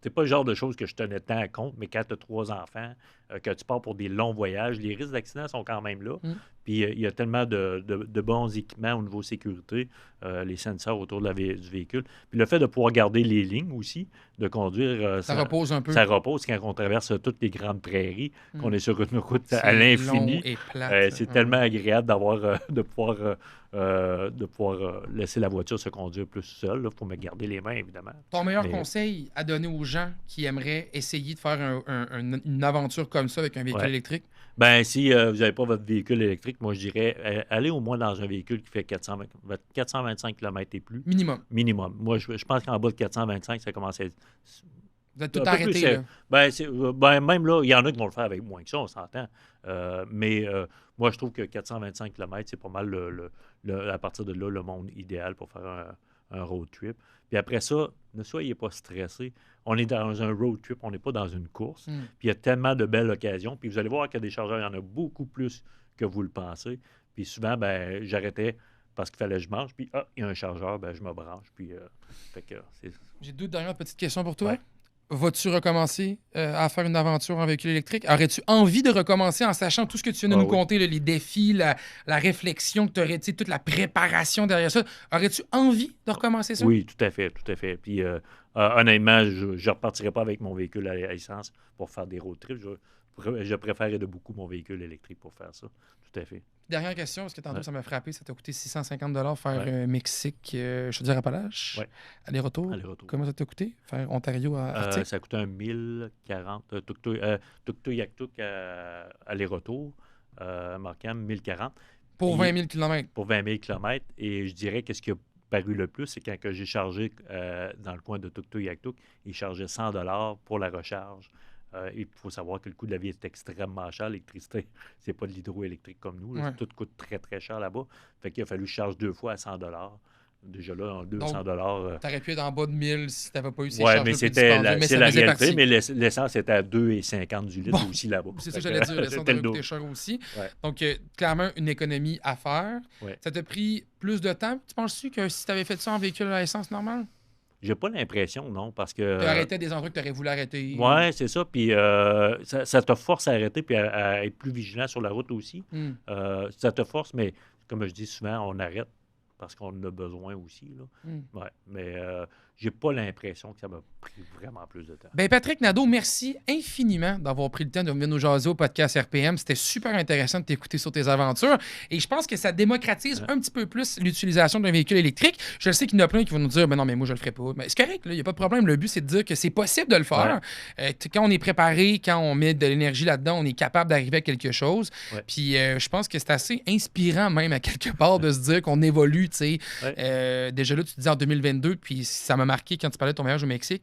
D: c'est pas le genre de choses que je tenais tant à compte, mais quand tu as 3 enfants, que tu pars pour des longs voyages, les risques d'accident sont quand même là. Puis il y a tellement de bons équipements au niveau sécurité, les sensors autour du véhicule. Puis le fait de pouvoir garder les lignes aussi, de conduire...
B: ça repose un peu.
D: Ça repose quand on traverse toutes les grandes prairies, qu'on est sur une route à l'infini. C'est tellement agréable de pouvoir laisser la voiture se conduire plus seule. Il faut me garder les mains, évidemment.
B: Ton meilleur conseil à donner aux gens qui aimeraient essayer de faire une aventure comme ça avec un véhicule électrique?
D: Si vous n'avez pas votre véhicule électrique, moi, je dirais, allez au moins dans un véhicule qui fait 425 km et plus.
B: Minimum.
D: Moi, je pense qu'en bas de 425, ça commence à être...
B: Vous êtes tout arrêté,
D: là? Même là, il y en a qui vont le faire avec moins que ça, on s'entend. Mais moi, je trouve que 425 km, c'est pas mal, à partir de là, le monde idéal pour faire un road trip. Puis après ça, ne soyez pas stressés. On est dans un road trip, on n'est pas dans une course. Puis il y a tellement de belles occasions. Puis vous allez voir qu'il y a des chargeurs, il y en a beaucoup plus que vous le pensez. Puis souvent, j'arrêtais parce qu'il fallait que je mange. Puis, il y a un chargeur, je me branche. Puis,
B: J'ai 2 dernières petites questions pour toi. Vas-tu recommencer à faire une aventure en véhicule électrique? Aurais-tu envie de recommencer en sachant tout ce que tu viens de nous conter, là, les défis, la réflexion que tu aurais, toute la préparation derrière ça? Aurais-tu envie de recommencer ça?
D: Oui, tout à fait. Puis, honnêtement, je ne repartirai pas avec mon véhicule à essence pour faire des road trips. Je préférerais de beaucoup mon véhicule électrique pour faire ça. Tout à fait.
B: Dernière question, parce que tantôt, ça m'a frappé. Ça t'a coûté 650 faire Mexique, Chaudière-Appalaches. Aller-retour. Comment ça t'a coûté? Faire Ontario à Arctique?
D: Ça a coûté 1040. Tuktoyaktuk aller-retour. Markham, 1040.
B: Pour 20 000 km.
D: Pour 20 000 km. Et je dirais que ce qui a paru le plus, c'est quand j'ai chargé dans le coin de Tuktoyaktuk, il chargeait 100 $ pour la recharge. Il faut savoir que le coût de la vie est extrêmement cher. L'électricité, c'est pas de l'hydroélectrique comme nous. Tout coûte très, très cher là-bas. Fait qu'il a fallu que je charge 2 fois à 100 $. Déjà là, en 200 $.
B: T'aurais pu être en bas de 1000 si t'avais pas eu ces
D: charges.
B: Oui,
D: mais c'est la réalité. Mais l'essence était à 2,50 du litre aussi là-bas.
B: C'est ça que j'allais dire. L'essence devait coûter cher aussi. Donc, clairement, une économie à faire. Ça t'a pris plus de temps. Tu penses-tu que si tu avais fait ça en véhicule à essence normale?
D: J'ai pas l'impression, non, parce que...
B: Tu arrêtais des endroits que tu aurais voulu arrêter.
D: Oui, c'est ça. Puis ça te force à arrêter puis à être plus vigilant sur la route aussi. Ça te force, mais comme je dis souvent, on arrête parce qu'on en a besoin aussi. Là. Mais j'ai pas l'impression que ça m'a pris vraiment plus de temps.
B: Patrick Nadeau, merci infiniment d'avoir pris le temps de venir nous jaser au podcast RPM. C'était super intéressant de t'écouter sur tes aventures. Et je pense que ça démocratise un petit peu plus l'utilisation d'un véhicule électrique. Je sais qu'il y en a plein qui vont nous dire non, mais moi, je le ferai pas. Mais c'est correct, il n'y a pas de problème. Le but, c'est de dire que c'est possible de le faire. Quand on est préparé, quand on met de l'énergie là-dedans, on est capable d'arriver à quelque chose. Puis je pense que c'est assez inspirant, même à quelque part, de se dire qu'on évolue. Déjà là, tu te dis en 2022, puis ça m'a marqué quand tu parlais de ton voyage au Mexique.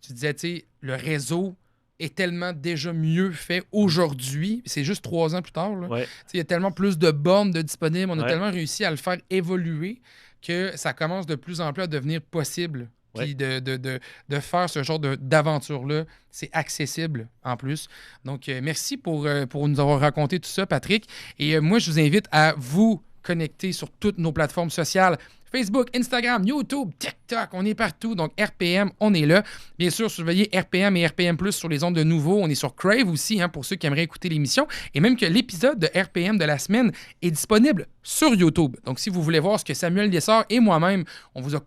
B: Tu disais, le réseau est tellement déjà mieux fait aujourd'hui. C'est juste 3 ans plus tard. Il y a tellement plus de bornes de disponibles. On a tellement réussi à le faire évoluer que ça commence de plus en plus à devenir possible. Puis de faire ce genre d'aventure-là, c'est accessible en plus. Donc, merci pour nous avoir raconté tout ça, Patrick. Et moi, je vous invite à vous connectés sur toutes nos plateformes sociales. Facebook, Instagram, YouTube, TikTok, on est partout. Donc, RPM, on est là. Bien sûr, surveillez RPM et RPM+, sur les ondes de nouveau. On est sur Crave aussi, pour ceux qui aimeraient écouter l'émission. Et même que l'épisode de RPM de la semaine est disponible sur YouTube. Donc, si vous voulez voir ce que Samuel Lessard et moi-même, on vous a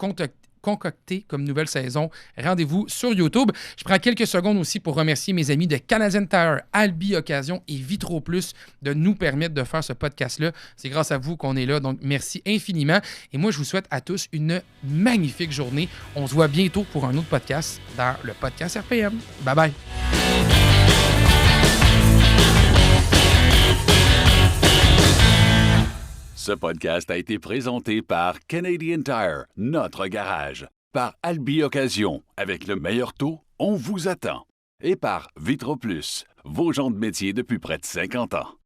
B: concocté comme nouvelle saison, rendez-vous sur YouTube. Je prends quelques secondes aussi pour remercier mes amis de Canadian Tire, Albi Occasion et Vitro Plus de nous permettre de faire ce podcast-là. C'est grâce à vous qu'on est là, donc merci infiniment. Et moi, je vous souhaite à tous une magnifique journée. On se voit bientôt pour un autre podcast dans le podcast RPM. Bye bye!
A: Ce podcast a été présenté par Canadian Tire, notre garage. Par Albi Occasion, avec le meilleur taux, on vous attend. Et par Vitro Plus, vos gens de métier depuis près de 50 ans.